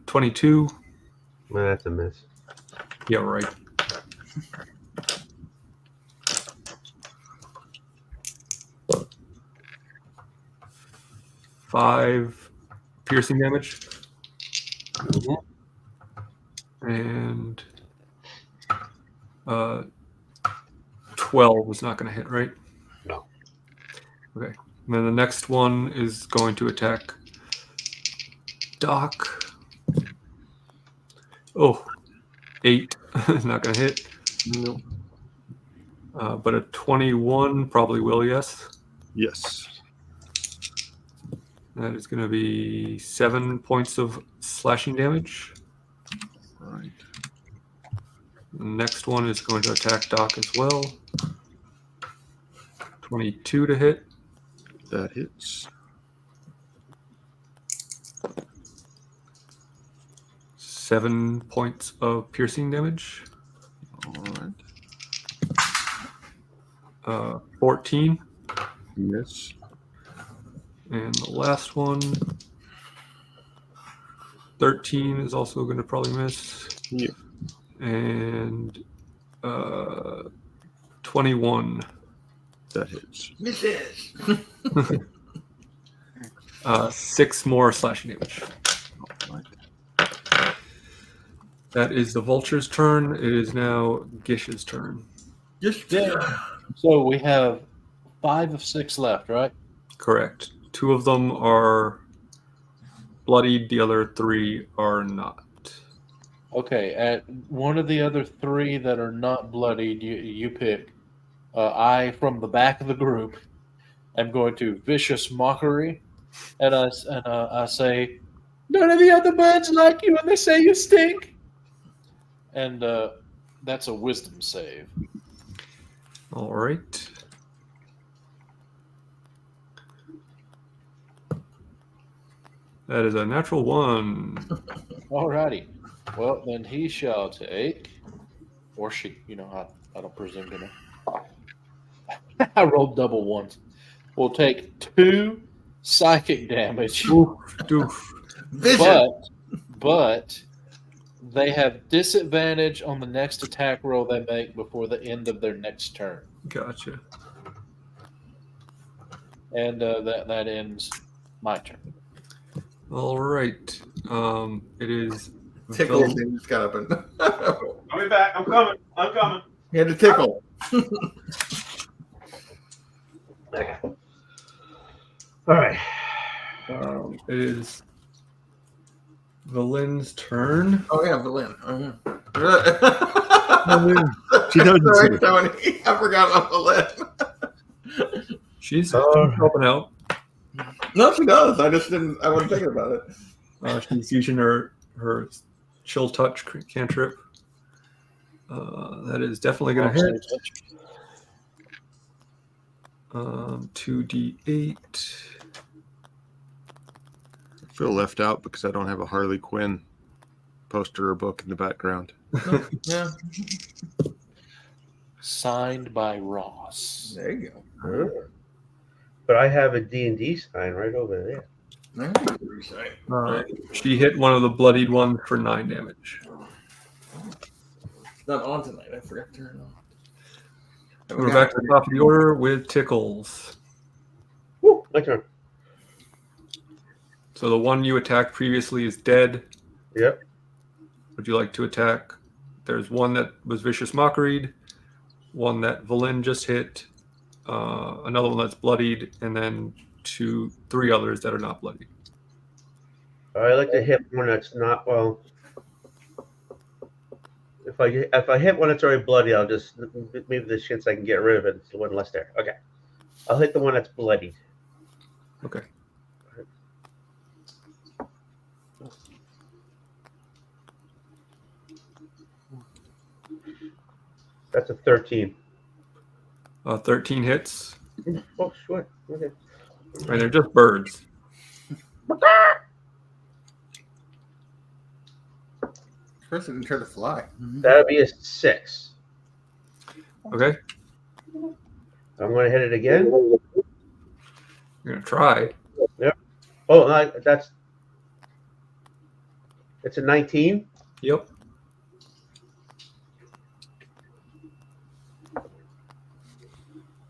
22. Well, that's a miss. Yeah, right. Five piercing damage. And 12 was not going to hit, right? No. Okay. And then the next one is going to attack Doc. Oh, 8 is not going to hit. No. But a 21 probably will, yes. Yes. That is going to be 7 points of slashing damage. All right. The next one is going to attack Doc as well. 22 to hit. That hits. 7 points of piercing damage. All right. 14. Yes. And the last one, 13 is also going to probably miss. Yeah. And 21. That hits. Misses. 6 more slashing damage. All right. That is the vulture's turn. It is now Gish's turn. Just So we have 5 of 6 left, right? Correct. 2 of them are bloodied. The other 3 are not. Okay, at one of the other 3 that are not bloodied, you pick. I, from the back of the group, am going to vicious mockery, and I say, "None of the other birds like you, and they say you stink." And that's a wisdom save. All right. That is a natural 1. Alrighty. Well, then he shall take, or she. I don't presume to know. I rolled double ones. We'll take 2 psychic damage, Vision. but they have disadvantage on the next attack roll they make before the end of their next turn, Gotcha. and that ends my turn. All right. It is Tickles and just got up and I'll be back. I'm coming. he had to tickle. All right. It is Valin's turn. Oh yeah, Valin. She doesn't Sorry, see Tony. I forgot about Valin. She's Oh. helping out. No, she does. I just didn't. I wasn't thinking about it. She's using her chill touch cantrip. That is definitely going to hit. 2d8. I feel left out because I don't have a Harley Quinn poster or book in the background. Yeah. Signed by Ross. There you go. Oh. But I have a D&D sign right over there. There you go. She hit one of the bloodied ones for 9 damage. Not on tonight. I forgot to turn it on. We're back to the top of the order with Tickles. Woo, my turn. So the one you attacked previously is dead. Yep. Would you like to attack? There's one that was Vicious Mockery, one that Valin just hit, another one that's bloodied, and then 3 others that are not bloodied. I like to hit one that's not well. If I hit one that's already bloody, I'll just maybe the chance I can get rid of it. It's the one less there. Okay, I'll hit the one that's bloodied. Okay. That's a 13. 13 hits. Oh, sure. Okay. And they're just birds. First, didn't try to fly. That'd be a 6. Okay. I'm going to hit it again. You're going to try. Oh, no, it's a 19. Yep.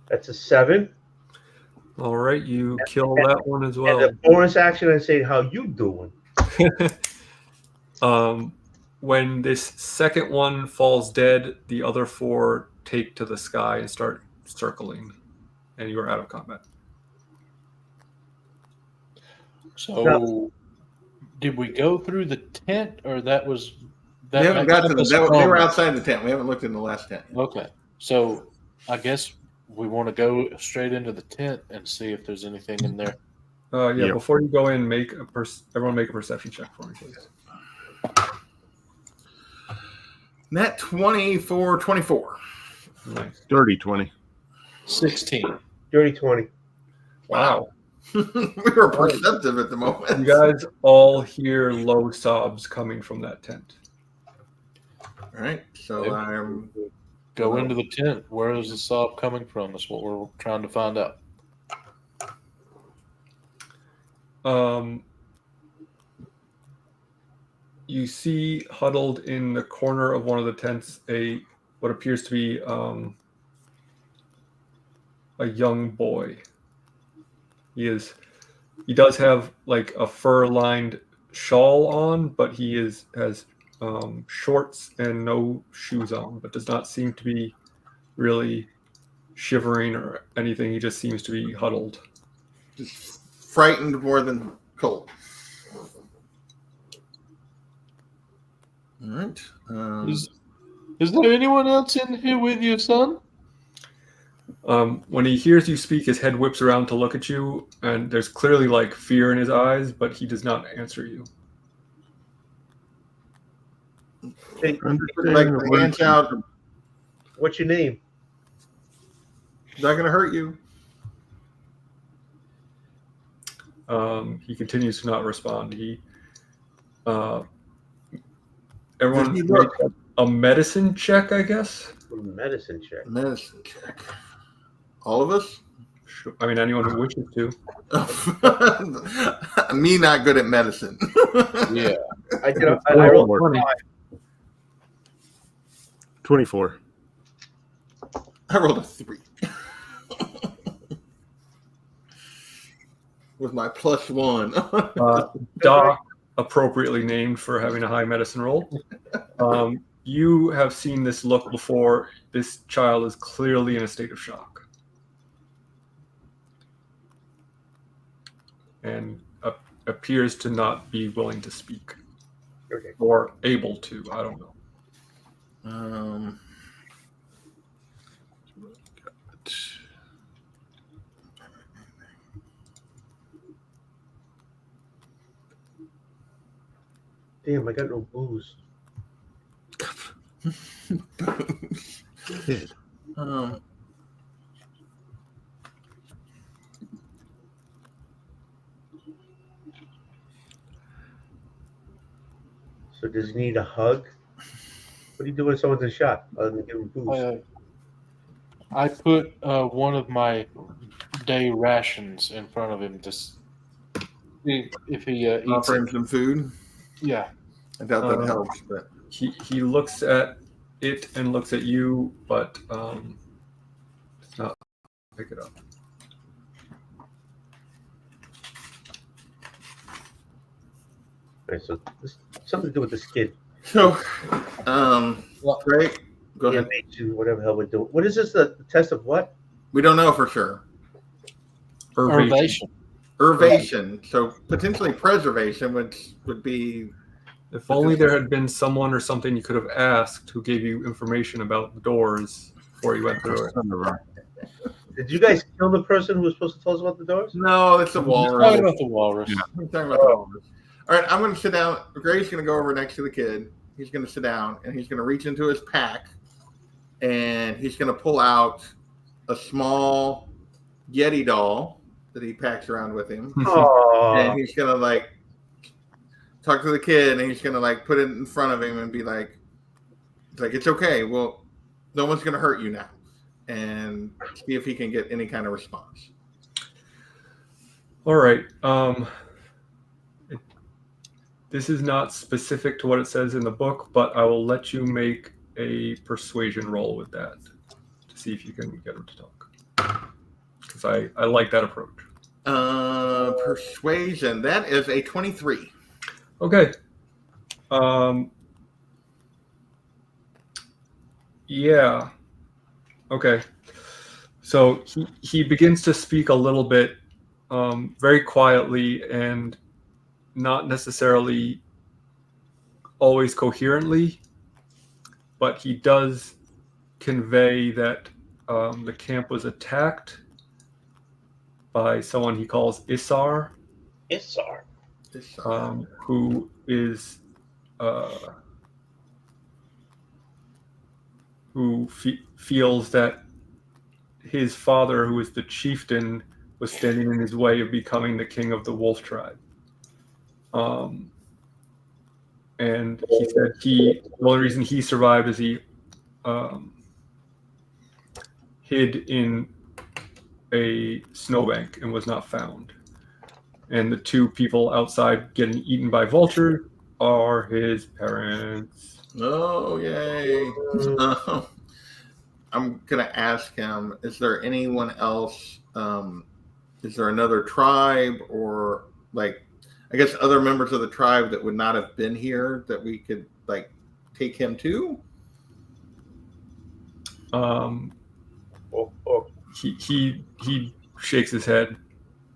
That's a 7. All right. You kill that one as well. And the bonus action, I say, "How you doing?" When this second one falls dead, the other 4 take to the sky and start circling, and you are out of combat. So, did we go through the tent, or that was that? We haven't got to was they were from- outside the tent. We haven't looked in the last tent. Okay, so I guess we want to go straight into the tent and see if there's anything in there. Yeah. Yep. Before you go in, everyone make a perception check for me, please. Net 20 for 24. Nice. Dirty 20. 16. Dirty 20. Wow. We were perceptive at the moment. You guys all hear low sobs coming from that tent. All right. So I'm. Go into the tent. Where is the sob coming from? That's what we're trying to find out. You see huddled in the corner of one of the tents what appears to be a young boy. He does have like a fur-lined shawl on, but he has shorts and no shoes on, but does not seem to be really shivering or anything. He just seems to be huddled. Just frightened more than cold. All right. Is there anyone else in here with you, son? When he hears you speak, his head whips around to look at you, and there's clearly like fear in his eyes, but he does not answer you. Hey, Like the hands out. what's your name? Not going to hurt you. He continues to not respond. Everyone Does he look- make a medicine check, I guess. Medicine check. Medicine check. All of us? I mean, anyone who wishes to. Me not good at medicine. Yeah. I rolled More. 20. 24. I rolled a 3. With my +1. Doc, appropriately named for having a high medicine roll. You have seen this look before. This child is clearly in a state of shock. And appears to not be willing to speak. Okay. Or able to. I don't know. Damn, I got no booze. Kid. So does he need a hug? What do you do when someone's in shock other than give him booze? I put one of my day rations in front of him to see if he eats Offer it. him some food. Yeah. I doubt that helps, but He looks at it and looks at you, but does not pick it up. Okay, so this something to do with this kid. so Greg, go Yeah, ahead. whatever the hell we're doing. What is this? The test of what? We don't know for sure. Irvation. Irvation, so potentially preservation, which would be. If only there had been someone or something you could have asked who gave you information about the doors before you went through it. Did you guys kill the person who was supposed to tell us about the doors? No, it's a Talking walrus. about the walrus. Yeah. I'm talking about the walrus. All right, I'm going to sit down. Gray's going to go over next to the kid. He's going to sit down, and he's going to reach into his pack, and he's going to pull out a small Yeti doll that he packs around with him. Oh, And he's going to, like, talk to the kid, and he's going to, like, put it in front of him and be like, it's okay. Well, no one's going to hurt you now. And see if he can get any kind of response. All right. This is not specific to what it says in the book, but I will let you make a persuasion roll with that to see if you can get him to talk. Because I like that approach. Persuasion. That is a 23. Okay. Yeah. Okay. So he begins to speak a little bit, very quietly and not necessarily always coherently, but he does convey that the camp was attacked by someone he calls Issar, Issar. who is who feels that his father, who is the chieftain, was standing in his way of becoming the king of the wolf tribe. And he said the only reason he survived is he hid in a snowbank and was not found. And the two people outside getting eaten by vultures are his parents. Oh, yay. I'm going to ask him, is there anyone else? Is there another tribe or, like, I guess other members of the tribe that would not have been here that we could, like, take him to? He shakes his head,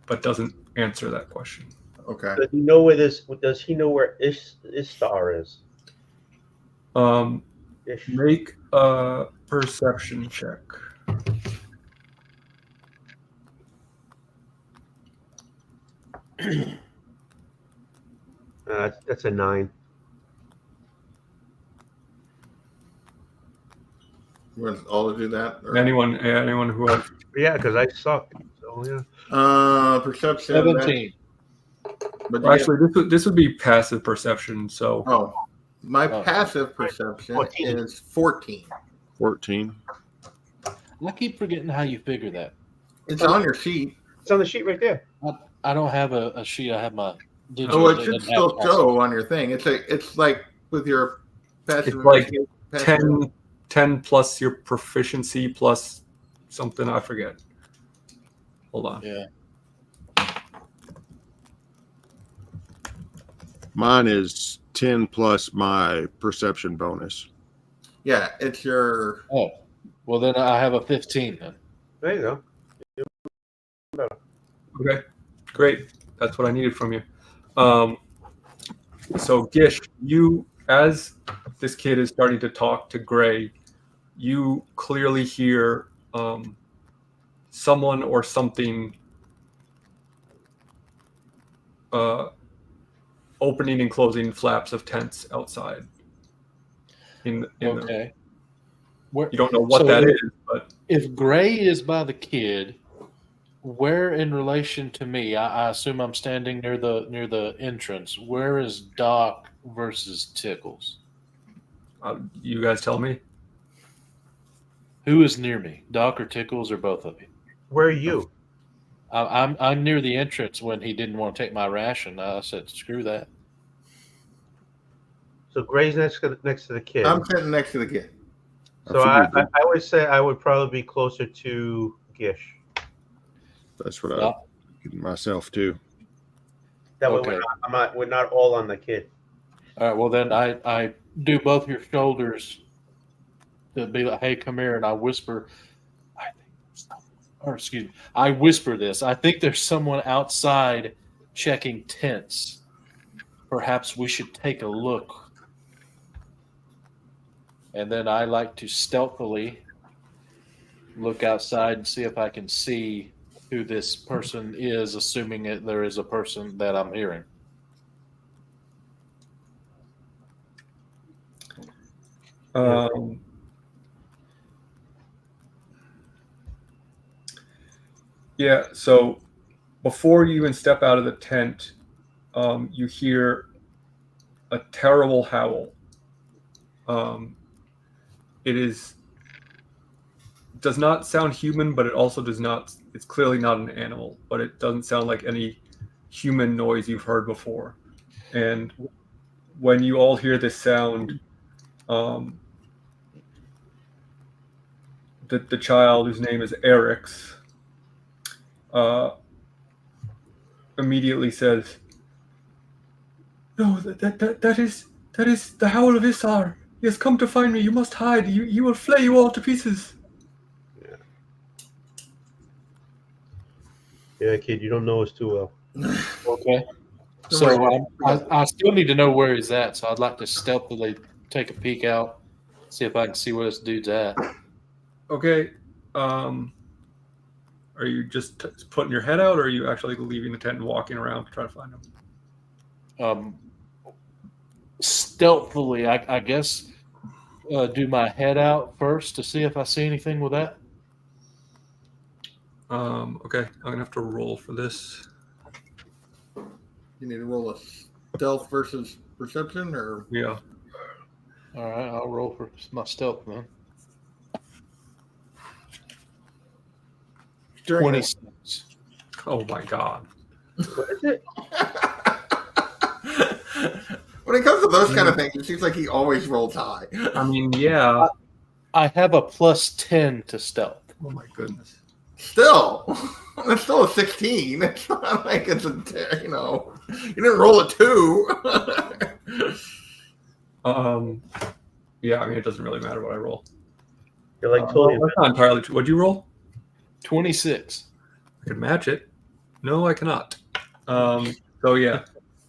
but doesn't answer that question. Okay. Does he know where Does he know where Ishtar is? Make a perception check. That's a 9. You want us all to do that? Or? Anyone who has Yeah, because I suck. So yeah. Perception. 17. But actually this would be passive perception. So my passive perception 14. is 14. 14. I keep forgetting how you figure that. It's on your sheet. It's on the sheet right there. I don't have a sheet. I have my digital. Oh, it It should doesn't still have- show on your thing. It's like with your passive It's like investigation, passive- 10 plus your proficiency plus something I forget. Hold on. Yeah. Mine is 10 plus my perception bonus. Yeah, it's your. Oh, well then I have a 15 then. There you go. Okay, great. That's what I needed from you. So Gish, you, as this kid is starting to talk to Gray, you clearly hear someone or something opening and closing flaps of tents outside. Okay. You don't know what that is, but if Gray is by the kid, where in relation to me? I assume I'm standing near the entrance. Where is Doc versus Tickles? You guys tell me. Who is near me, Doc or Tickles or both of you? Where are you? I'm near the entrance when he didn't want to take my ration. I said, screw that. So Gray's next to the kid. I'm sitting next to the kid. So I would say I would probably be closer to Gish. That's what I myself too. That way Okay. we're not all on the kid. All right, well then I do both your shoulders to be like, hey, come here, and I whisper, I whisper this. I think there's someone outside checking tents. Perhaps we should take a look. And then I like to stealthily look outside and see if I can see who this person is, assuming that there is a person that I'm hearing. Yeah, so before you even step out of the tent, you hear a terrible howl. It does not sound human, but it also does not. It's clearly not an animal, but it doesn't sound like any human noise you've heard before. And when you all hear this sound, the child, whose name is Eric's, immediately says, "No, that is the howl of Isar. He has come to find me. You must hide. He will flay you all to pieces." Yeah, kid, you don't know us too well. Okay. So I still need to know where he's at. So I'd like to stealthily take a peek out, see if I can see where this dude's at. Okay. Are you just putting your head out, or are you actually leaving the tent and walking around to try to find him? Stealthily, I guess, do my head out first to see if I see anything with that. Okay, I'm gonna have to roll for this. You need to roll a stealth versus perception, or Yeah. All right, I'll roll for my stealth then. 26. Oh my god. What is it? When it comes to those kind of things, it seems like he always rolls high. I mean, yeah. I have a plus 10 to stealth. Oh my goodness. Still, that's still a 16. It's not like it's a, you didn't roll a 2. Yeah, I mean, it doesn't really matter what I roll. You're like totally. That's not entirely true. What'd you roll? 26. I could match it. No, I cannot. So yeah,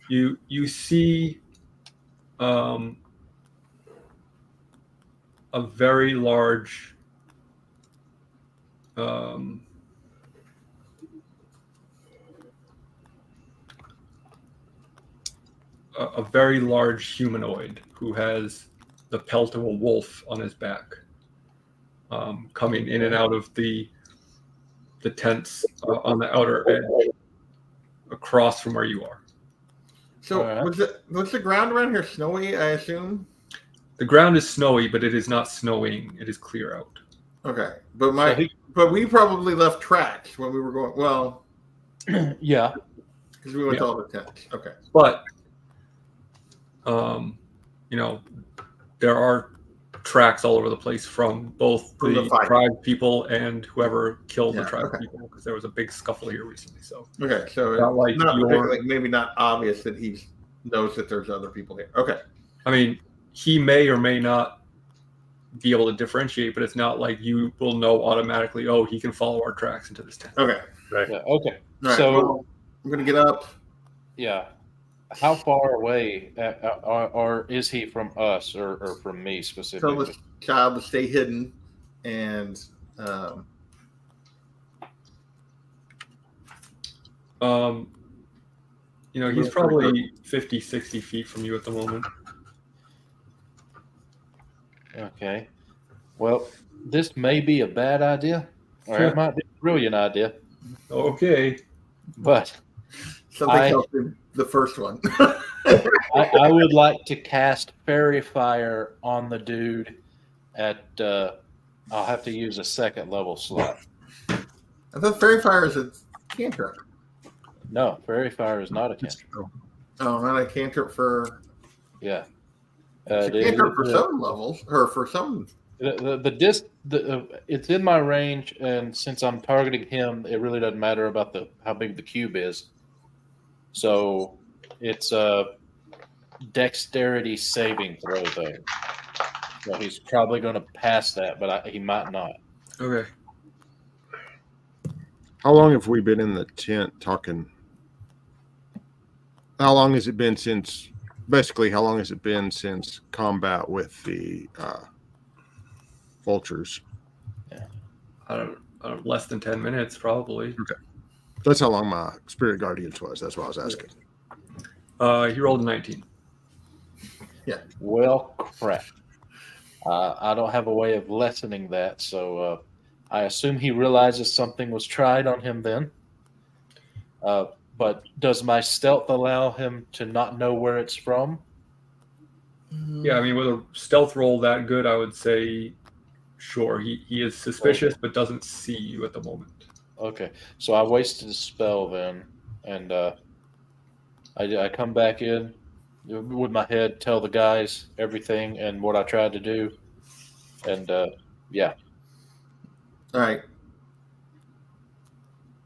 you see a very large a very large humanoid who has the pelt of a wolf on his back, coming in and out of the tents on the outer edge, across from where you are. So, Alright. what's the ground around here? Snowy, I assume. The ground is snowy, but it is not snowing. It is clear out. Okay, So but we probably left tracks when we were going. Well, yeah. because we went to Yeah. all the tents. Okay. But there are tracks all over the place from both From the the fight. tribe people and whoever killed the Yeah, tribe okay. people, because there was a big scuffle here recently. So Okay, so Not like it's not your- particularly, maybe not obvious that he knows that there's other people here. Okay. I mean, he may or may not be able to differentiate, but it's not like you will know automatically, oh, he can follow our tracks into this tent. Okay. Right. Yeah. Okay. All right. So Well, I'm gonna get up. yeah, how far away or is he from us or from me Tell specifically? this child to stay hidden, and He's probably 50, 60 feet from you at the moment. Okay. Well, this may be a bad idea, or it might be a brilliant idea, Okay. but something tells me the first one. I would like to cast Fairy Fire on the dude at. I'll have to use a second level slot. I thought Fairy Fire is a cantrip. No, Fairy Fire is not a cantrip. Oh, not a cantrip for. Yeah. It's a cantrip for some levels, or for some. It's in my range, and since I'm targeting him, it really doesn't matter about how big the cube is. So it's a dexterity saving throw though. So he's probably going to pass that, but he might not. Okay. How long have we been in the tent talking? How long has it been since? Basically, how long has it been since combat with the vultures? Less than 10 minutes, probably. Okay. That's how long my spirit guardians was. That's what I was asking. He rolled a 19. Yeah. Well, crap. I don't have a way of lessening that, so I assume he realizes something was tried on him then. But does my stealth allow him to not know where it's from? Yeah, I mean, with a stealth roll that good, I would say, sure. He is suspicious, but doesn't see you at the moment. Okay, so I wasted a spell then, and I come back in with my head, tell the guys everything and what I tried to do, and yeah. All right.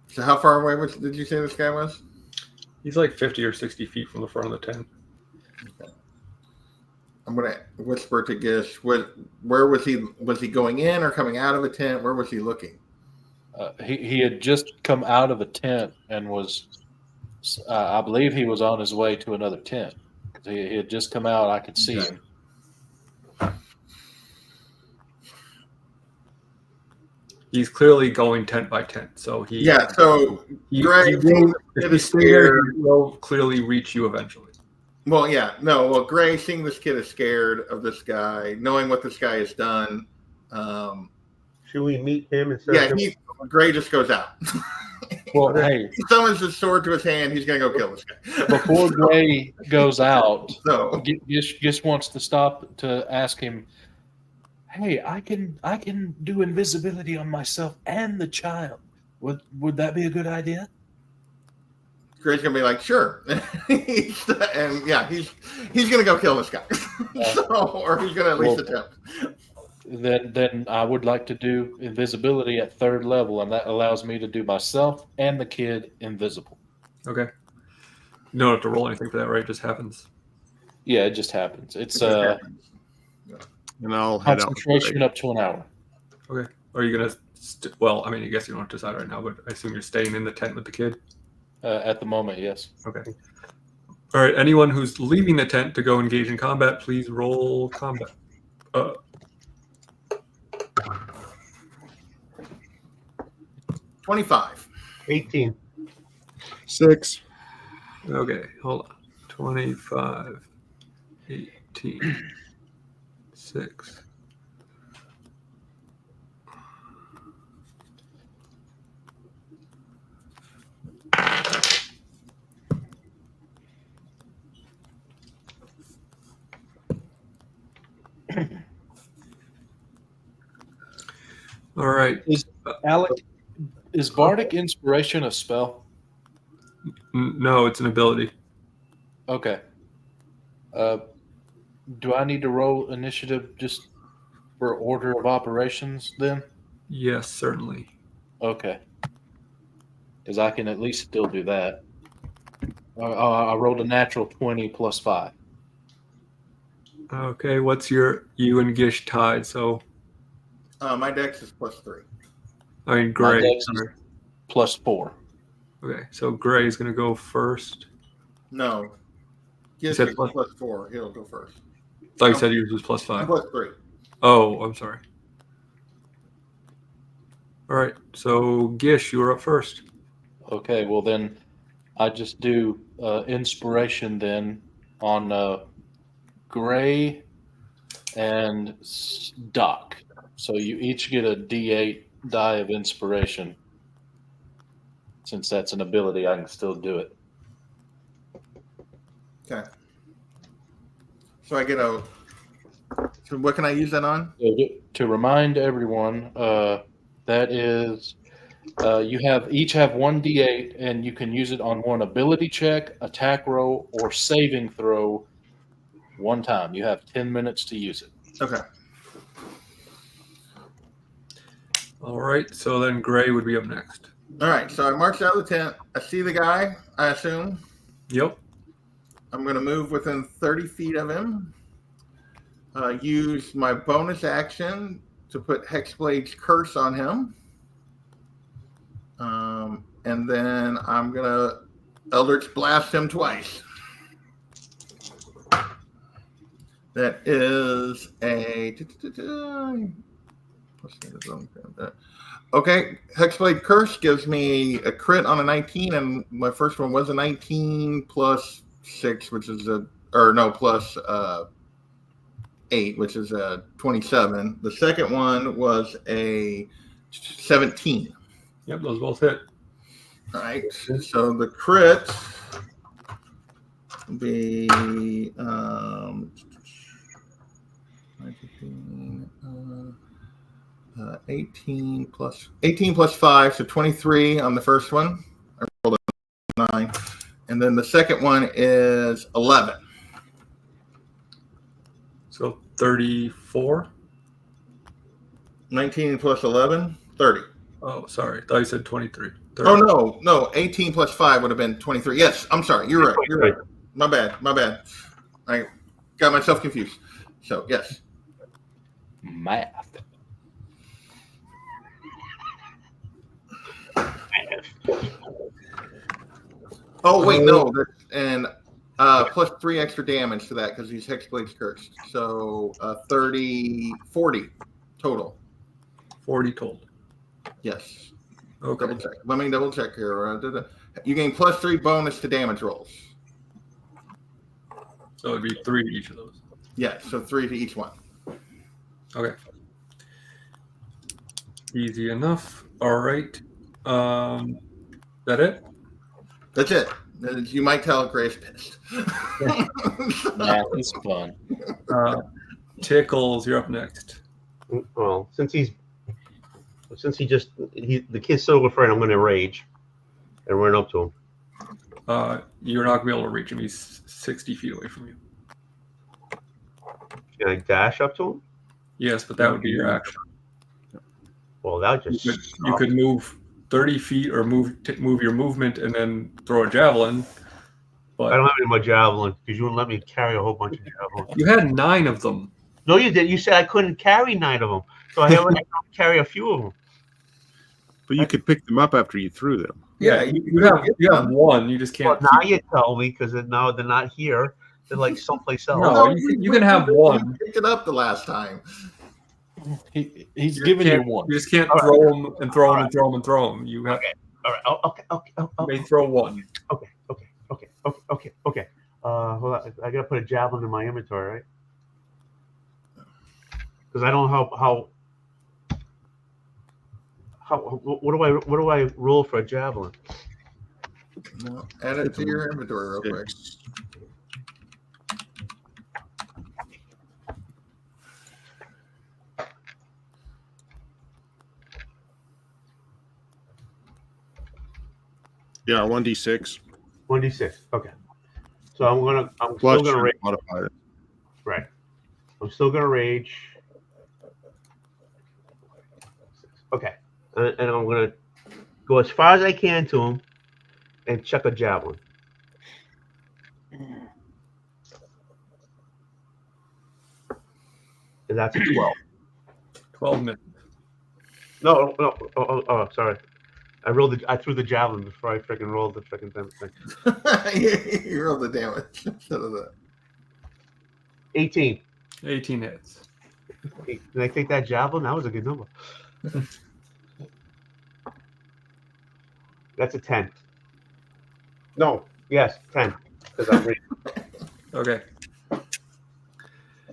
So how far away did you say this guy was? He's like 50 or 60 feet from the front of the tent. Okay. I'm gonna whisper to Gish. Where was he? Was he going in or coming out of a tent? Where was he looking? He had just come out of a tent and was, I believe he was on his way to another tent. He had just come out. I could see him. He's clearly going tent by tent, so he. Yeah. So Greg, if he's scared, he will clearly reach you eventually. Well, yeah, no. Well, Gray, seeing this kid is scared of this guy, knowing what this guy has done. Should we meet him instead? Yeah, Gray just goes out. Well, hey, he summons his sword to his hand. He's gonna go kill this guy. Before Gray goes out, so Gish wants to stop to ask him, "Hey, I can do invisibility on myself and the child. Would that be a good idea?" Gray's gonna be like, sure, and yeah, he's gonna go kill this guy, or he's gonna at least attempt. Then I would like to do invisibility at 3rd level, and that allows me to do myself and the kid invisible. Okay. You don't have to roll anything for that, right? It just happens. Yeah, it just happens. It's happens. And I'll head out. concentration up to an hour. Okay. Are you gonna? Well, I mean, I guess you don't have to decide right now, but I assume you're staying in the tent with the kid. At the moment, yes. Okay. All right. Anyone who's leaving the tent to go engage in combat, please roll combat. 25. 18. 6. Okay, hold on. 25, 18, 6. All right. Alec, is Bardic Inspiration a spell? No, it's an ability. Okay. Do I need to roll initiative just for order of operations then? Yes, certainly. Okay. Because I can at least still do that. I rolled a natural 20 plus 5. Okay, what's you and Gish tied? So My dex is +3. I mean, My Gray. dex is plus 4. Okay, so Gray is going to go first. No. You Gish said is plus- +4. He'll go first. Thought you said yours was +5. I'm +3. Oh, I'm sorry. All right, so Gish, you were up first. Okay, well then I just do inspiration then on Gray and Doc. So you each get a D8 die of inspiration. Since that's an ability, I can still do it. Okay. So I get a. So what can I use that on? So to remind everyone, that is, you each have one D8, and you can use it on one ability check, attack roll, or saving throw one time. You have 10 minutes to use it. Okay. All right, so then Gray would be up next. All right. So I march out of the tent. I see the guy, I assume. Yep. I'm going to move within 30 feet of him. Use my bonus action to put Hexblade's Curse on him. And then I'm going to Eldritch Blast him twice. That is a... Okay, Hexblade Curse gives me a crit on a 19, and my first one was a 19 plus 6, which is plus 8, which is a 27. The second one was a 17. Yep, those both hit. All right, so the crit would be 18 plus 5, so 23 on the first one. I rolled a 9. And then the second one is 11. So 34. 19 plus 11, 30. Oh, sorry. I thought you said 23. 30. Oh, no. 18 plus 5 would have been 23. Yes, I'm sorry. You're right. My bad. I got myself confused. So, yes. Math. Oh, wait, no. And plus 3 extra damage to that because he's Hexblade's cursed. So 40 total. 40 total. Yes. Okay. Double check. Let me double check here. You gain plus 3 bonus to damage rolls. So it'd be 3 to each of those. Yeah, so 3 to each one. Okay. Easy enough. All right. That it? That's it. You might tell Gray's pissed. Math is fun. Tickles, you're up next. Well, since the kid's so afraid, I'm going to rage and run up to him. You're not going to be able to reach him. He's 60 feet away from you. Can I dash up to him? Yes, but that would be your action. Well, that just you could move 30 feet or move your movement and then throw a javelin. But I don't have any more javelin because you wouldn't let me carry a whole bunch of javelins. You had 9 of them. No, you did. You said I couldn't carry 9 of them, so I had to carry a few of them. But you could pick them up after you threw them. Yeah, you have 1. You just can't. Well, now you tell me because now they're not here. They're like someplace else. No, you can have 1. You picked it up the last time. He's giving you 1. You just can't throw them and throw them and throw them and throw them. You have. Okay. All right. Okay. You may throw 1. Okay. Hold on. I gotta put a javelin in my inventory, right? Because I don't know how. What do I roll for a javelin? No, add it to your inventory real quick. Yeah, 1d6. 1d6. Okay. So I'm Plus still gonna your rage. modifier. Right. I'm still gonna rage. Okay. And I'm gonna go as far as I can to him and chuck a javelin. And that's a 12. 12 minutes. No. Sorry. I threw the javelin before I freaking rolled the freaking thing. You rolled the damage instead of the 18. 18 hits. Can I take that javelin? That was a good number. That's a 10. No. Yes, 10. Because I'm reading. Okay.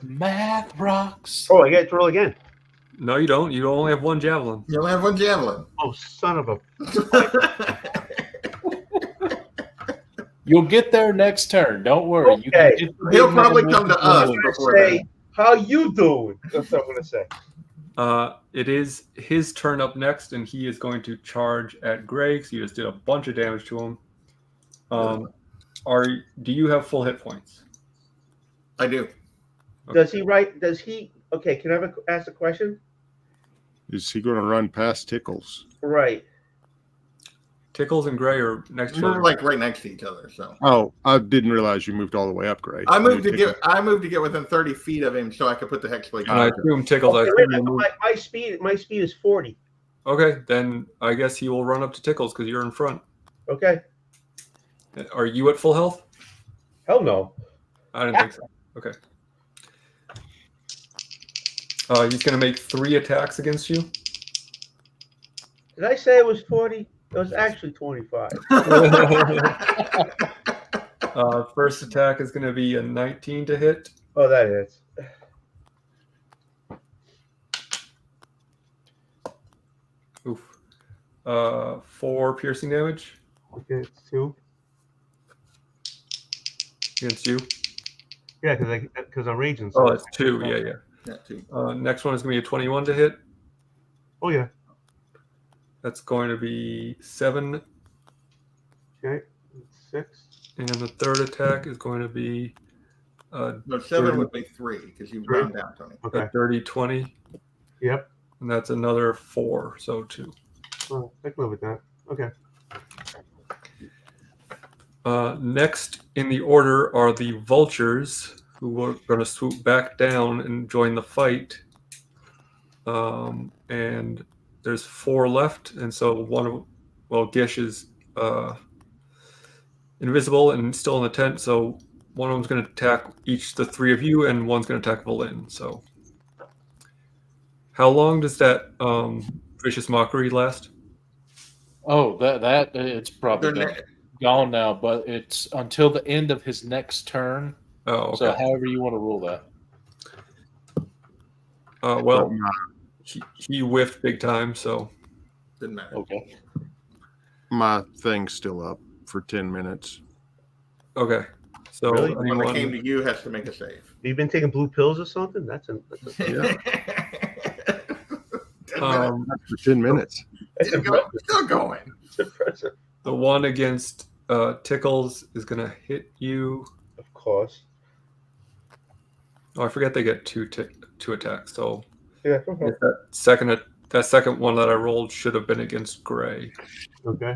Math rocks. Oh, I get to roll again. No, you don't. You only have one javelin. You only have one javelin. Oh, son of a. You'll get there next turn. Don't worry. You Okay. can get the He'll big probably number come to with us the- before Say, then. how you doing? That's what I'm gonna say. It is his turn up next, and he is going to charge at Greg. So you just did a bunch of damage to him. Do you have full hit points? I do. Does he write? Does he? Okay. Can I ask a question? Is he going to run past Tickles? Right. Tickles and Gray are next to each We're other. like right next to each other. So Oh, I didn't realize you moved all the way up, Gray. I moved knew to Tickles- get within 30 feet of him so I could put the hex plate And I down. assume Tickles. Okay, I wait, assume you moved. my speed is 40. Okay, then I guess he will run up to Tickles because you're in front. Okay. Are you at full health? Hell no. I didn't think so. Okay. He's going to make 3 attacks against you. Did I say it was 40? It was actually 25. First attack is going to be a 19 to hit. Oh, that is. Oof. 4 piercing damage Okay, it's 2. against you. Yeah, because I'm raging. Oh, it's 2. Yeah. Yeah, too. Next one is going to be a 21 to hit. Oh yeah. That's going to be 7. Okay. 6. And the third attack is going to be No, 7 would be 3 because you round down, Tony. Okay. a dirty 20. Yep. And that's another 4, so 2. Oh, I can live with that. Okay. Next in the order are the vultures, who are going to swoop back down and join the fight. And there's 4 left, and so Gish is invisible and still in the tent, so one of them's going to attack the 3 of you, and one's going to attack Valin. So, how long does that vicious mockery last? Oh, that it's probably They're gone now, but it's until the end of his next turn. Oh, okay. So, however you want to rule that. Well, he whiffed big time, so Didn't matter. Okay. My thing's still up for 10 minutes. okay. So Really? When it came to you, has to make a save. You been taking blue pills or something? That's a Yeah. 10 minutes. For 10 minutes. Still going. impressive. the one against Tickles is going to hit you. Of course. Oh, I forget they get two attacks. So Yeah. Okay. that second one that I rolled should have been against Gray. Okay.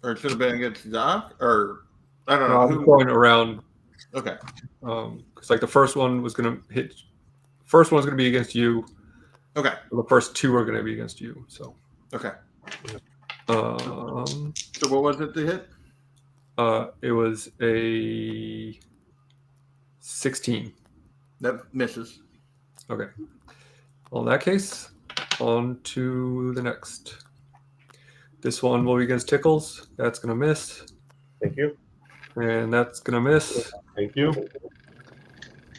Or it should have been against Doc, or I don't No, know. I'm going around Okay. because like the first one was going to hit. First one's going to be against you. Okay. The first 2 are going to be against you. So, Okay. um, So what was it to hit? it was a 16. That misses. Okay. Well, in that case, on to the next. This one will be against Tickles. That's going to miss. Thank you. And that's going to miss. Thank you.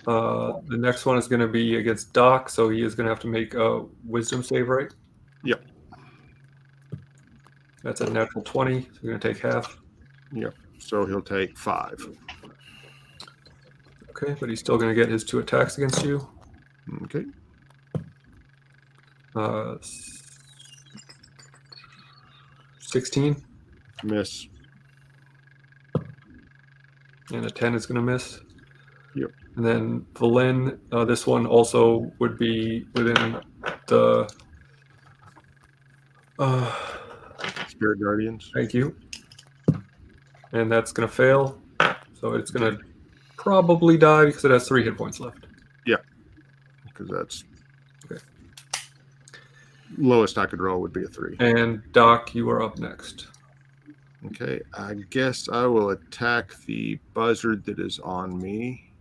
The next one is going to be against Doc, so he is going to have to make a wisdom save, right? Yep. That's a natural 20, so you're going to take half. Yep. So he'll take 5. Okay, but he's still going to get his 2 attacks against you. Okay. 16. Miss. And a 10 is going to miss. Yep. And then Valin, this one also would be within the. Spirit Guardians. Thank you. And that's going to fail. So it's going to probably die because it has 3 hit points left. Because that's Okay. Lowest I could roll would be a 3. And Doc, you are up next. Okay, I guess I will attack the buzzard that is on me.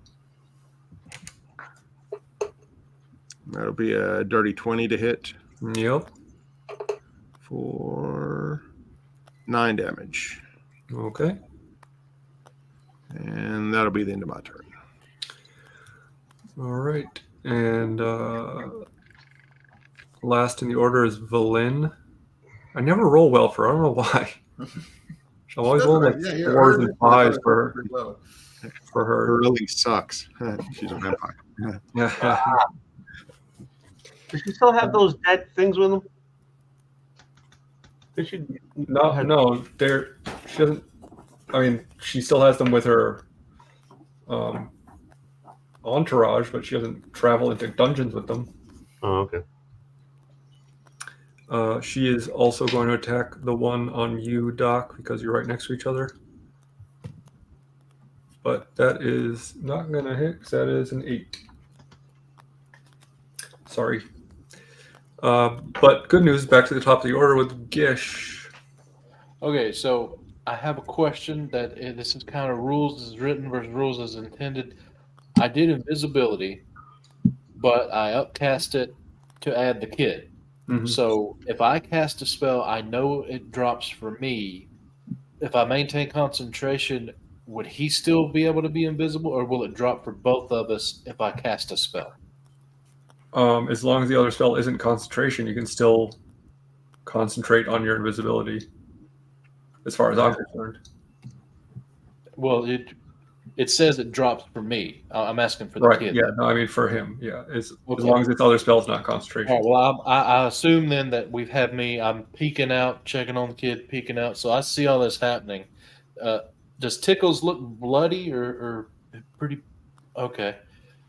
That'll be a dirty 20 to hit Yep. for 9 damage. Okay. And that'll be the end of my turn. All right. And last in the order is Valin. I never roll well for her. I don't know why. I'm always rolling like 4s and 5s for her. Her really sucks. She's a vampire. Yeah. Does she still have those dead things with them? Does she? No, she doesn't. I mean, she still has them with her entourage, but she doesn't travel into dungeons with them. Oh, okay. She is also going to attack the one on you, Doc, because you're right next to each other. But that is not going to hit because that is an 8. Sorry. But good news, back to the top of the order with Gish. Okay, so I have a question that this is kind of rules as written versus rules as intended. I did invisibility, but I upcast it to add the kid. Mhm. So if I cast a spell, I know it drops for me. If I maintain concentration, would he still be able to be invisible, or will it drop for both of us if I cast a spell? As long as the other spell isn't concentration, you can still concentrate on your invisibility, as far as I'm concerned. Well, it says it drops for me. I'm asking for the Right, kid. yeah, no, I mean for him, yeah. As Okay. long as this other spell's not concentration. All right, well, I assume then that we've had me. I'm peeking out, checking on the kid, peeking out. So I see all this happening. Does Tickles look bloody or pretty? Okay.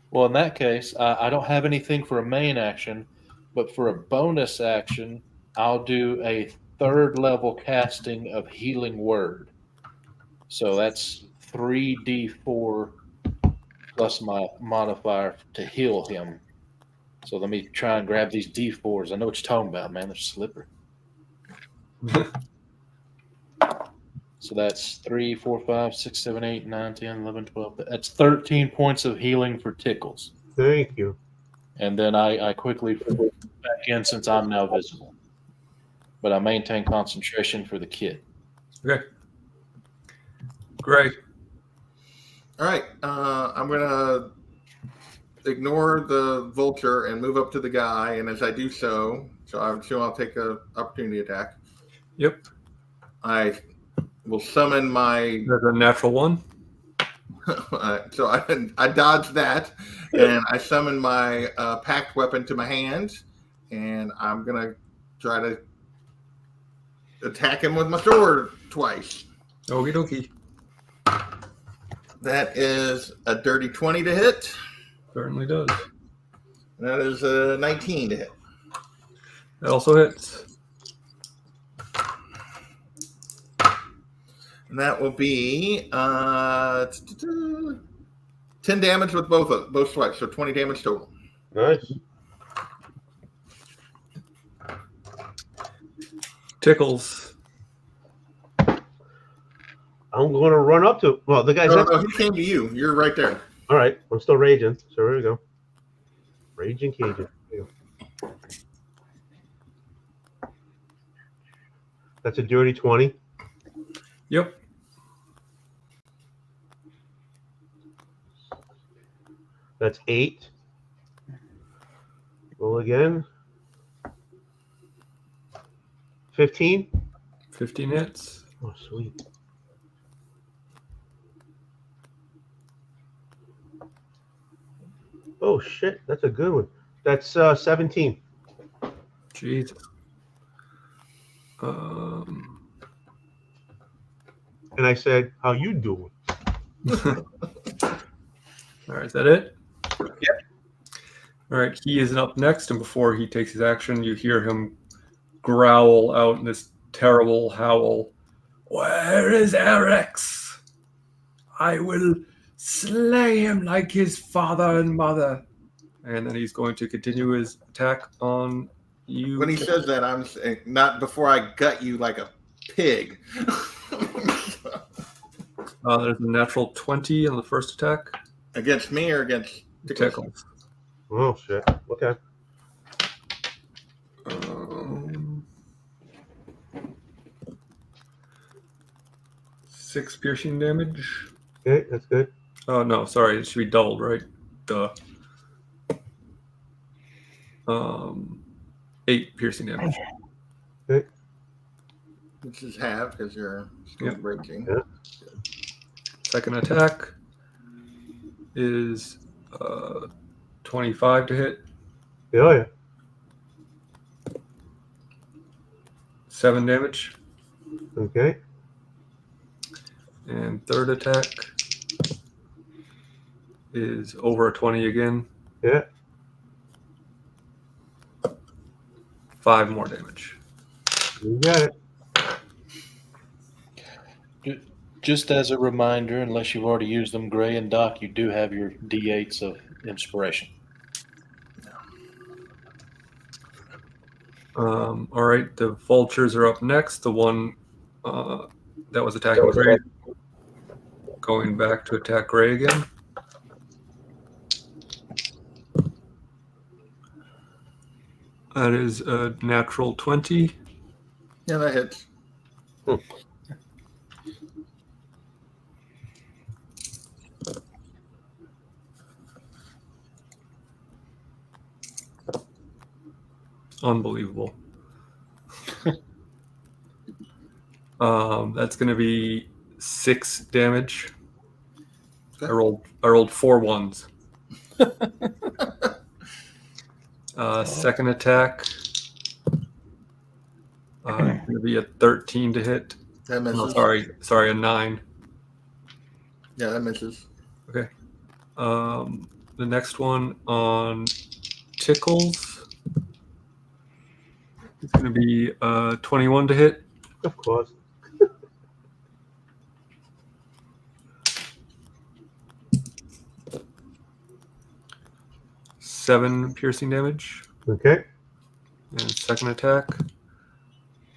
Well, in that case, I don't have anything for a main action, but for a bonus action, I'll do a 3rd level casting of Healing Word. So that's 3d4 plus my modifier to heal him. So let me try and grab these D4s. I know what you're talking about, man. They're slippery. So that's 3, 4, 5, 6, 7, 8, 9, 10, 11, 12. That's 13 points of healing for Tickles. Thank you. And then I quickly put back in since I'm now visible. But I maintain concentration for the kid. Okay. Great. All right. I'm going to ignore the vulture and move up to the guy. And as I do so I'm sure I'll take an opportunity attack. Yep. I will summon my. That's a natural 1. So I dodged that, and I summon my packed weapon to my hand, and I'm going to try to attack him with my sword twice. Okie dokie. That is a dirty 20 to hit. Certainly does. That is a 19 to hit. That also hits. And that will be 10 damage with both swipes, so 20 damage total. Nice. Tickles. I'm going to run up to. Well, the guy's. No, he came to you. You're right there. All right, I'm still raging. So here we go. Raging Cajun. Here we go. That's a dirty 20. Yep. That's 8. Roll again. 15. 15 hits. Oh, sweet. Oh, shit. That's a good one. That's 17. Jesus. And I said, how you doing? All right, is that it? Yep. All right, he is up next, and before he takes his action, you hear him growl out in this terrible howl. Where is Erex? I will slay him like his father and mother. And then he's going to continue his attack on you. When he says that, I'm saying, not before I gut you like a pig. There's a natural 20 on the first attack. Against me or against Tickles. Oh shit. Okay. 6 piercing damage. Okay, that's good. Oh no, sorry, it should be doubled, right? Duh. 8 piercing damage. Okay. Which is half because you're still breaking. Yeah. Second attack is 25 to hit. Oh yeah. 7 damage. Okay. And third attack is over a 20 again. Yeah. 5 more damage. You got it. Just as a reminder, unless you've already used them, Gray and Doc, you do have your D8s of inspiration. All right, the vultures are up next. The one that was attacking Gray, going back to attack Gray again. That is a natural 20. Yeah, that hits. Unbelievable. That's going to be 6 damage. I rolled 4 ones. Second attack. Going to be a 13 to hit. That misses. Oh, sorry, a 9. Yeah, that misses. Okay. The next one on Tickles. It's going to be 21 to hit. Of course. 7 piercing damage. Okay. And second attack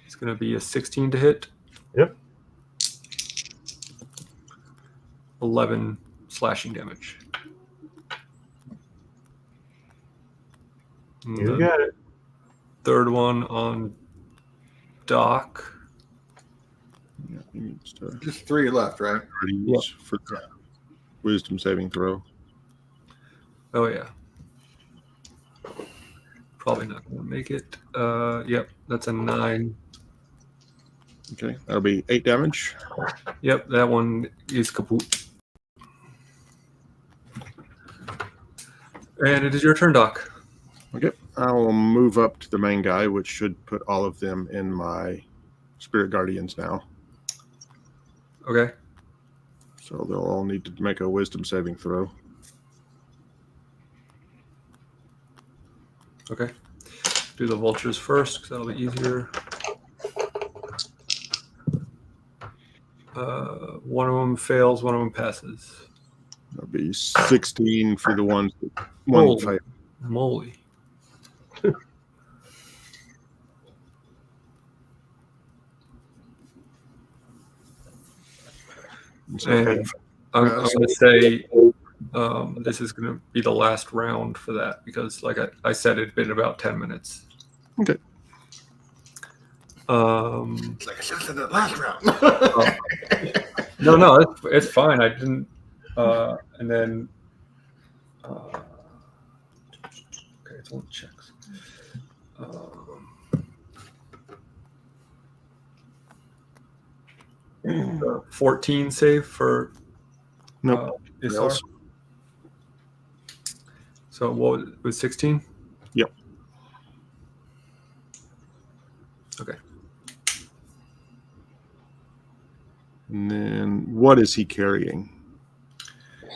is going to be a 16 to hit. Yep. 11 slashing damage. And You the got it. third one on Doc. Yeah, he needs to Just 3 left, right? use for the wisdom saving throw. Oh, yeah. Probably not going to make it. Yep, that's a 9. Okay, that'll be 8 damage. Yep, that one is kaput. And it is your turn, Doc. Okay, I will move up to the main guy, which should put all of them in my spirit guardians now. Okay. So they'll all need to make a wisdom saving throw. Okay. Do the vultures first, because that'll be easier. One of them fails, one of them passes. That'll be 16 for the ones that one Holy failed. moly. And I'm going to say this is going to be the last round for that because, like I said, it'd been about 10 minutes. Okay. It's like I should have said that last round. No, it's fine. I didn't. And then, okay, it's on checks. 14 save for Nope. Isar. So what was 16? Yep. Okay. And then what is he carrying?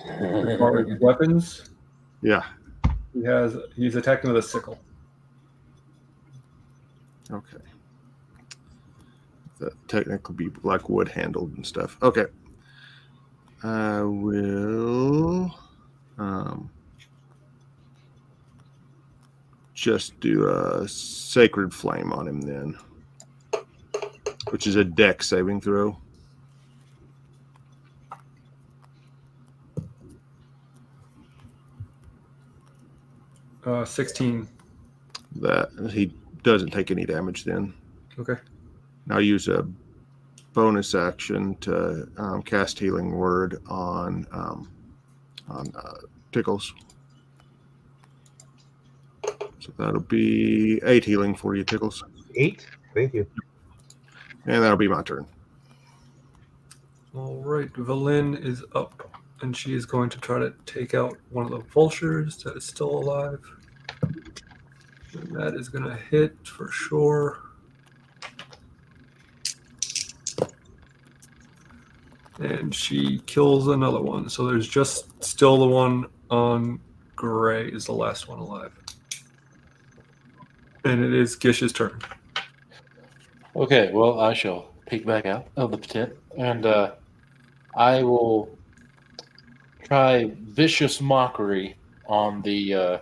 As far as weapons, Yeah. he's attacking with a sickle. Okay. That technically be like wood handled and stuff. Okay. I will just do a sacred flame on him then, which is a dex saving throw. Uh, 16. That he doesn't take any damage then. Okay. Now use a bonus action to cast Healing Word on Tickles. So that'll be 8 healing for you, Tickles. 8? Thank you. And that'll be my turn. All right. Valin is up, and she is going to try to take out one of the vultures that is still alive. And that is going to hit for sure. And she kills another one. So there's just still the one on Gray is the last one alive. And it is Gish's turn. Okay, well, I shall peek back out of the tent, and I will try vicious mockery on the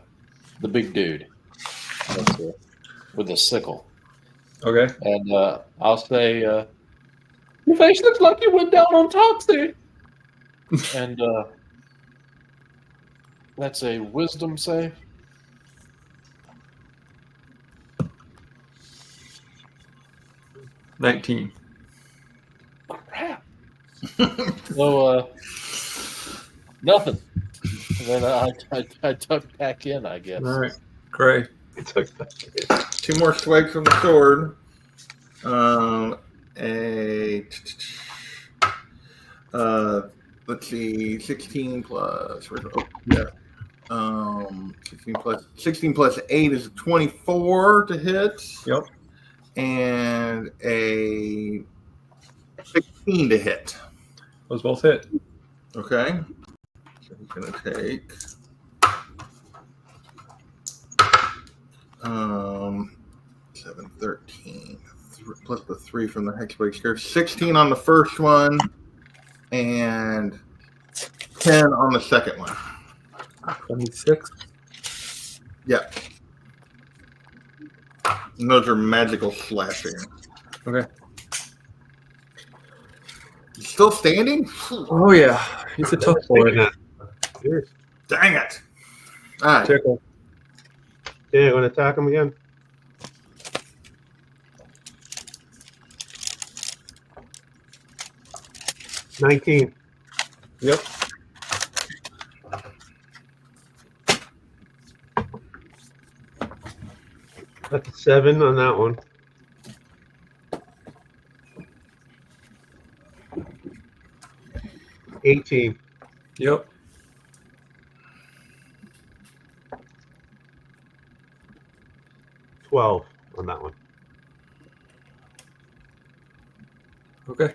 big dude with the sickle, Okay. and I'll say, "Your face looks like you went down on Toxie," and that's a wisdom save. 19. Crap. So nothing. And then I tuck back in, I guess. All right. Gray. It's okay. 2 more swipes from the sword. Let's see, 16 plus. Yeah. 16 plus 8 is 24 to hit. Yep. And a 16 to hit. Those both hit. Okay. So he's going to take 7, 13 plus the 3 from the Hexblade Skirt. 16 on the first one and 10 on the second one. 26. Yeah. And those are magical slashing. Okay. He's still standing? Oh, yeah. He's a tough boy. Yes. Dang it. All right. Tickle. Yeah, you want to attack him again? $19. Yep. That's a 7 on that one. $18. Yep. $12 on that one. Okay.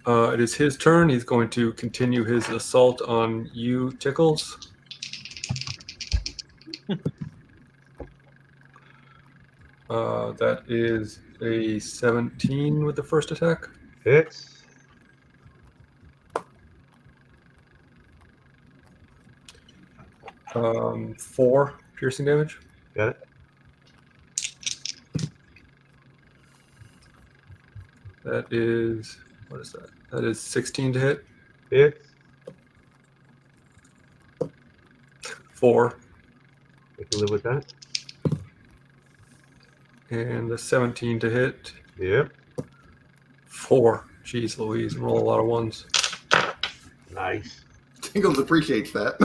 It is his turn. He's going to continue his assault on you, Tickles. That is a 17 with the first attack. Hits. Um, 4 piercing damage. Got it. That is, what is that? That is 16 to hit. Hits. 4. I can live with that. And the 17 to hit. Yep. 4. Jeez Louise, roll a lot of ones. Nice. Tingles appreciates that.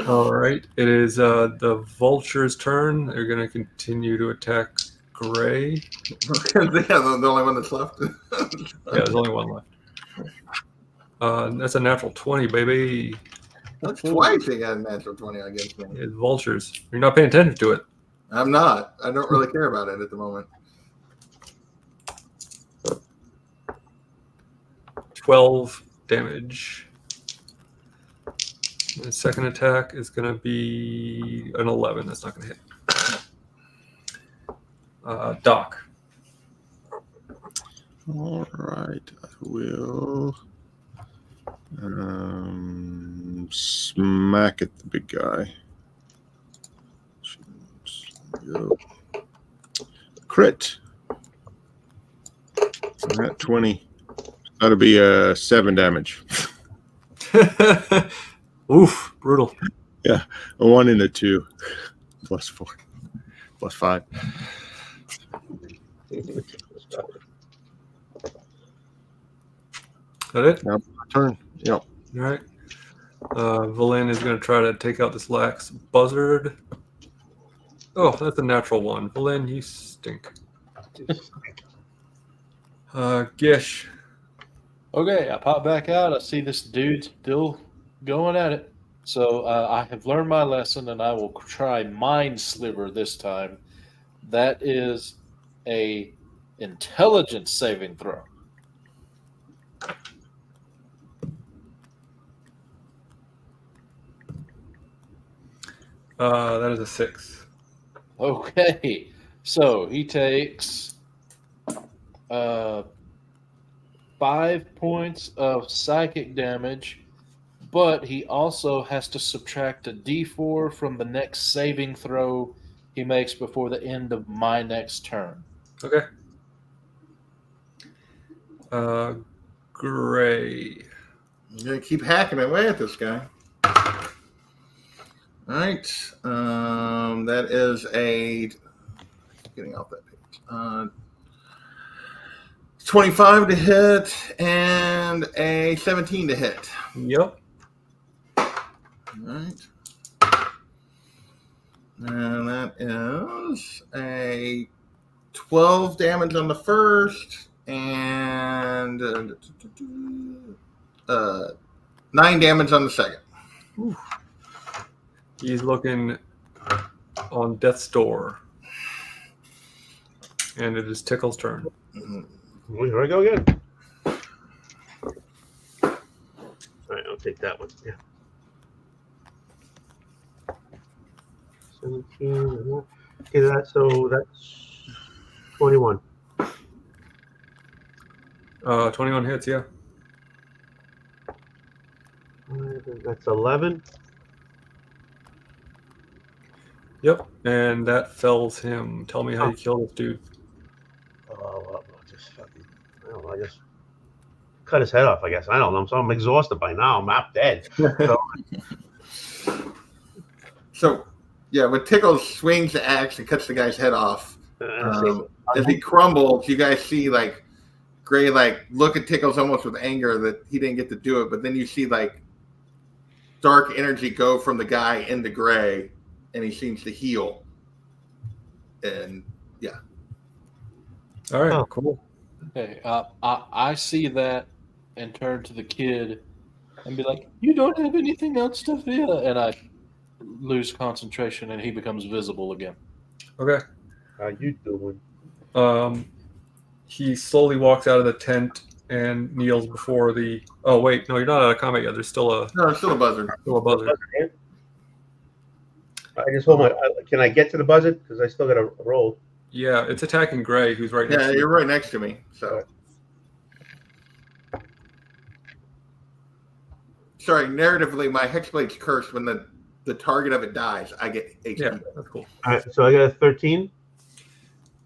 All right. It is the vulture's turn. They're going to continue to attack Gray. Yeah, the only one that's left. Yeah, there's only one left. That's a natural 20, baby. That's twice he got a natural 20 against me. It's vultures. You're not paying attention to it. I'm not. I don't really care about it at the moment. 12 damage. The second attack is going to be an 11. That's not going to hit. Doc. All right, I will smack at the big guy. Go. Crit. At 20. That'll be 7 damage. Oof, brutal. Yeah, a 1 and a 2. Plus 4. Plus 5. That it? Now my turn. Yep. All right. Valen is going to try to take out this lax buzzard. Oh, that's a natural 1. Valen, you stink. Gish. Okay, I pop back out. I see this dude still going at it. So I have learned my lesson, and I will try Mind Sliver this time. That is a intelligence saving throw. That is a 6. Okay, so he takes 5 points of psychic damage, but he also has to subtract a d4 from the next saving throw he makes before the end of my next turn. Okay. Gray. I'm gonna keep hacking away at this guy. All right. That is getting off that page. 25 to hit and a 17 to hit. Yep. All right. And that is a 12 damage on the first and 9 damage on the second. Ooh. He's looking on death's door. And it is Tickle's turn. Here I go again. All right, I'll take that one. Yeah. 17. Okay, that's 21. 21 hits, yeah. That's 11. Yep. And that fells him. Tell me how you kill this dude. I just cut his head off, I guess. I don't know. So I'm exhausted by now. I'm half dead. So, yeah, when Tickle swings the axe and cuts the guy's head off, as he crumbles, you guys see like Gray look at Tickles almost with anger that he didn't get to do it, but then you see like dark energy go from the guy into Gray, and he seems to heal. And yeah. All right, cool. Okay, I see that and turn to the kid and be like, "You don't have anything else to feel," and I lose concentration and he becomes visible again. Okay. How you doing? He slowly walks out of the tent and kneels before the. Oh wait, no, you're not out of combat yet. There's still a Buzzard. buzzard. I just hold my. Can I get to the buzzard? Because I still got to roll. Yeah, it's attacking Gray, who's right next to you. Yeah, you're right next to me. So, sorry. Narratively, my hexblade's cursed. When the target of it dies, I get HP. Yeah, that's cool. All right, so I got a 13.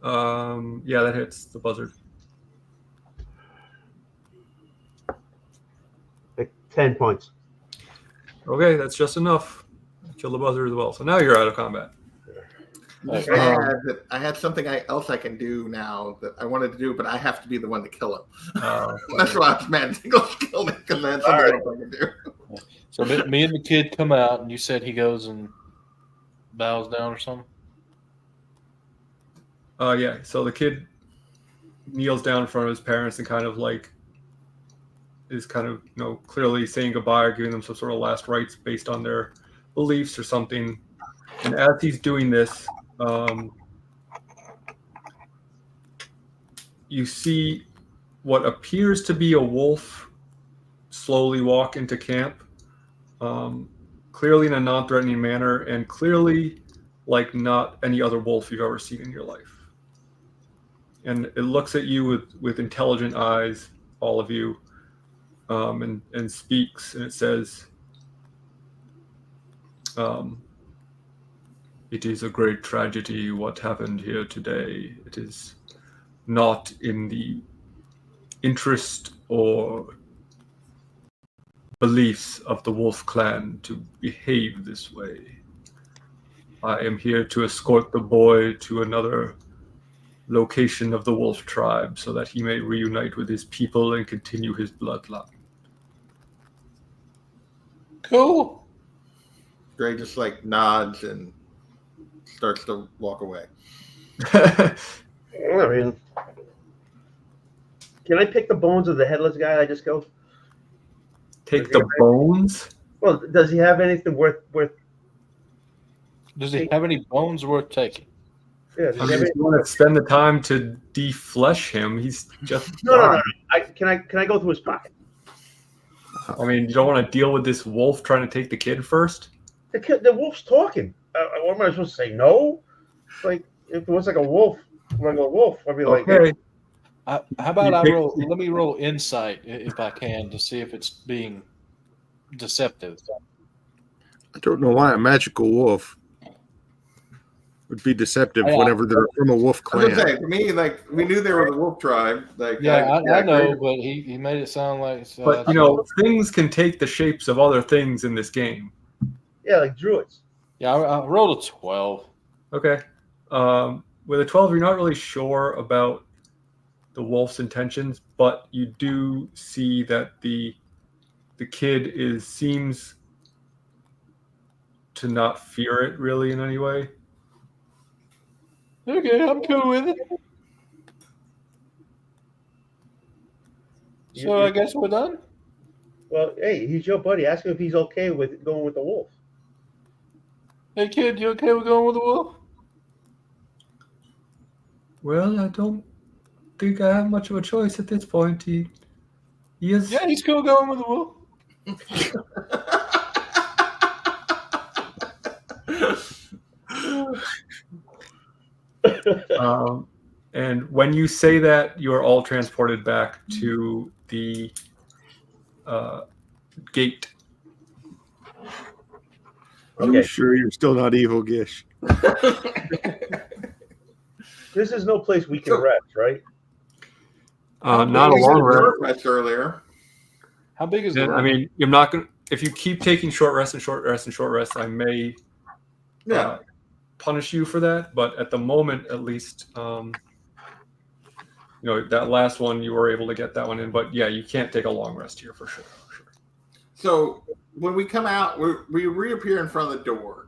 Yeah, that hits the buzzard. Like 10 points. Okay, that's just enough. Kill the buzzard as well. So now you're out of combat. I had something else I can do now that I wanted to do, but I have to be the one to kill him. That's why I was mad. Tickle's killed me because that's something else I can do. So me and the kid come out, and you said he goes and bows down or something? Yeah, so the kid kneels down in front of his parents and kind of like is kind of, clearly saying goodbye or giving them some sort of last rites based on their beliefs or something. And as he's doing this, you see what appears to be a wolf slowly walk into camp, clearly in a non-threatening manner, and clearly like not any other wolf you've ever seen in your life. And it looks at you with intelligent eyes, all of you, and speaks, and it says, "It is a great tragedy what happened here today. It is not in the interest or beliefs of the Wolf Clan to behave this way. I am here to escort the boy to another location of the Wolf tribe so that he may reunite with his people and continue his bloodline." Cool. Gray just like nods and starts to walk away. I mean, can I pick the bones of the headless guy I just killed? Take the bones? Well, does he have anything worth? Does he have any bones worth taking? Yeah. Does I he mean, have if any, you want to spend the time to deflesh him, he's just no. Can I go through his pocket? I mean, you don't want to deal with this wolf trying to take the kid first? The wolf's talking. What am I supposed to say? No. Like if it was like a wolf, like a wolf, I'd be like, Okay. How about You I pick- roll? Let me roll insight if I can to see if it's being deceptive. I don't know why a magical wolf would be deceptive Yeah. whenever they're from a wolf I was gonna clan. say, for me, like we knew they were the wolf tribe. Like Yeah, I know, Gray- but he made it sound like. So But, things can take the shapes of other things in this game. yeah, like druids. yeah, I rolled a 12. Okay. With a 12, you're not really sure about the wolf's intentions, but you do see that the kid seems to not fear it really in any way. Okay, I'm cool with it. So I guess we're done. Well, hey, he's your buddy. Ask him if he's okay with going with the wolf. Hey kid, you okay with going with the wolf? Well, I don't think I have much of a choice at this point. He is. Yeah, he's cool going with the wolf. And when you say that, you are all transported back to the gate. Are you sure you're still not evil, Gish? This is no place we can rest, right? Not a We long said rest. short rest earlier. How big is the And, I room? mean, I'm not going. If you keep taking short rests and short rests and short rests, I may Yeah. punish you for that. But at the moment, at least, that last one you were able to get that one in. But yeah, you can't take a long rest here for sure. So when we come out, we reappear in front of the door.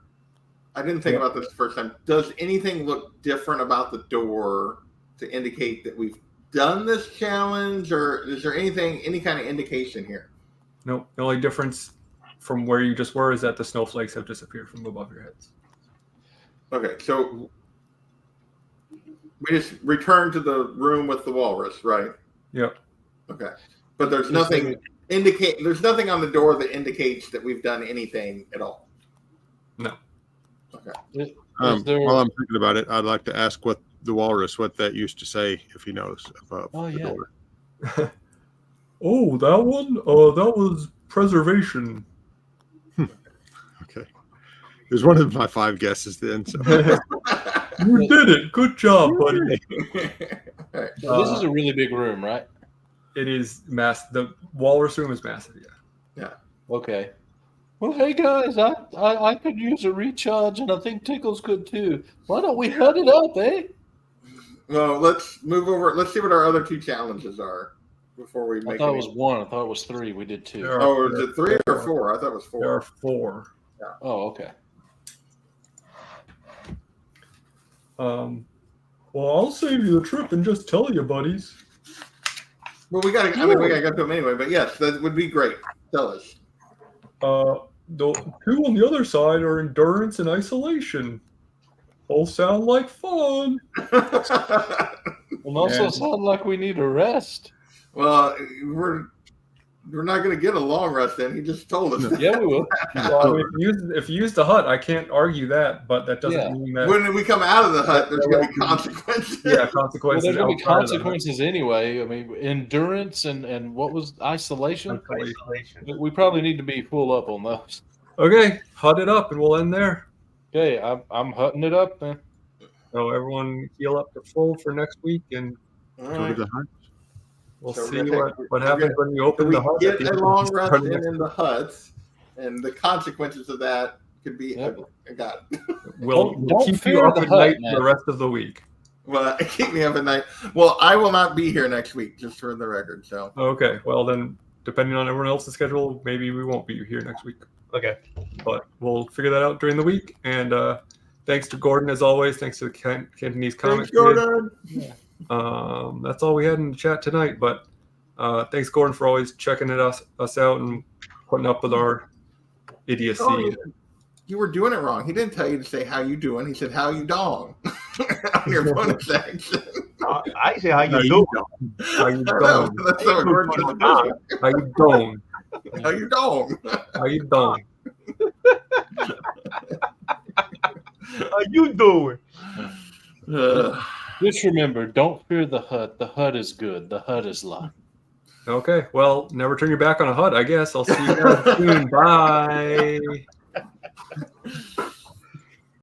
I didn't think about this the first time. Does anything look different about the door to indicate that we've done this challenge, or is there any kind of indication here? No, the only difference from where you just were is that the snowflakes have disappeared from above your heads. Okay, so we just return to the room with the walrus, right? Yep. Okay, but there's nothing There's nothing on the door that indicates that we've done anything at all. No. Okay. While I'm thinking about it, I'd like to ask what that used to say, if he knows about the door. Oh, that one? That was preservation. Okay. It was one of my 5 guesses then. So. You did it. Good job, buddy. Right. This is a really big room, right? It is massive. The walrus room is massive, yeah. Okay. Well, hey guys, I could use a recharge, and I think Tickles could too. Why don't we head it up, eh? Well, let's move over. Let's see what our other 2 challenges are before we make. I thought it was 1. I thought it was 3. We did 2. Oh, is it 3 or 4? I thought it was 4. There are 4. Oh, okay. Well, I'll save you the trip and just tell you, buddies. Well, we gotta go to them anyway. But yes, that would be great. Tell us. The 2 on the other side are endurance and isolation. Both sound like fun. Well, also And- sound like we need a rest. Well, We're not going to get a long rest in. He just told us. that. Yeah, we will. Well, I mean, if you use the hut, I can't argue that, but that doesn't Yeah. mean that. When we come out of the hut, there's going to be consequences. Yeah, Well, consequences. there's going to be outside of the hut. consequences anyway. I mean, endurance and what was isolation? Isolation. We probably need to be full up on those. Okay, hut it up, and we'll end there. Okay, I'm hutting it up then. So everyone heal up to full for next week, and All Go to right. the hunt. we'll So see we're gonna what take- happens when you open We the hut. get at the a end of long the rest starting in next- the huts, and the consequences of that could be Yep. ugly. God. We'll Don't keep fear you up the at hut, night man. the rest of the week. Well, keep me up at night. Well, I will not be here next week, just for the record. So Okay, well then, depending on everyone else's schedule, maybe we won't be here next week. Okay. But we'll figure that out during the week. And thanks to Gordon as always. Thanks to the Cantonese Comics. thanks, Gordon. That's all we had in the chat tonight. But thanks, Gordon, for always checking us out and putting up with our idiocy. Oh, you were doing it wrong. He didn't tell you to say how you doing. He said how you dong on your bonus action. I say how How you you do. doing? How you No, doing? that's not what Gordon said. How you doing? How you dong? How you doing? How you doing? Just remember, don't fear the hut. The hut is good. The hut is life. Okay, well, never turn your back on a hut, I guess. I'll see you guys soon. Bye.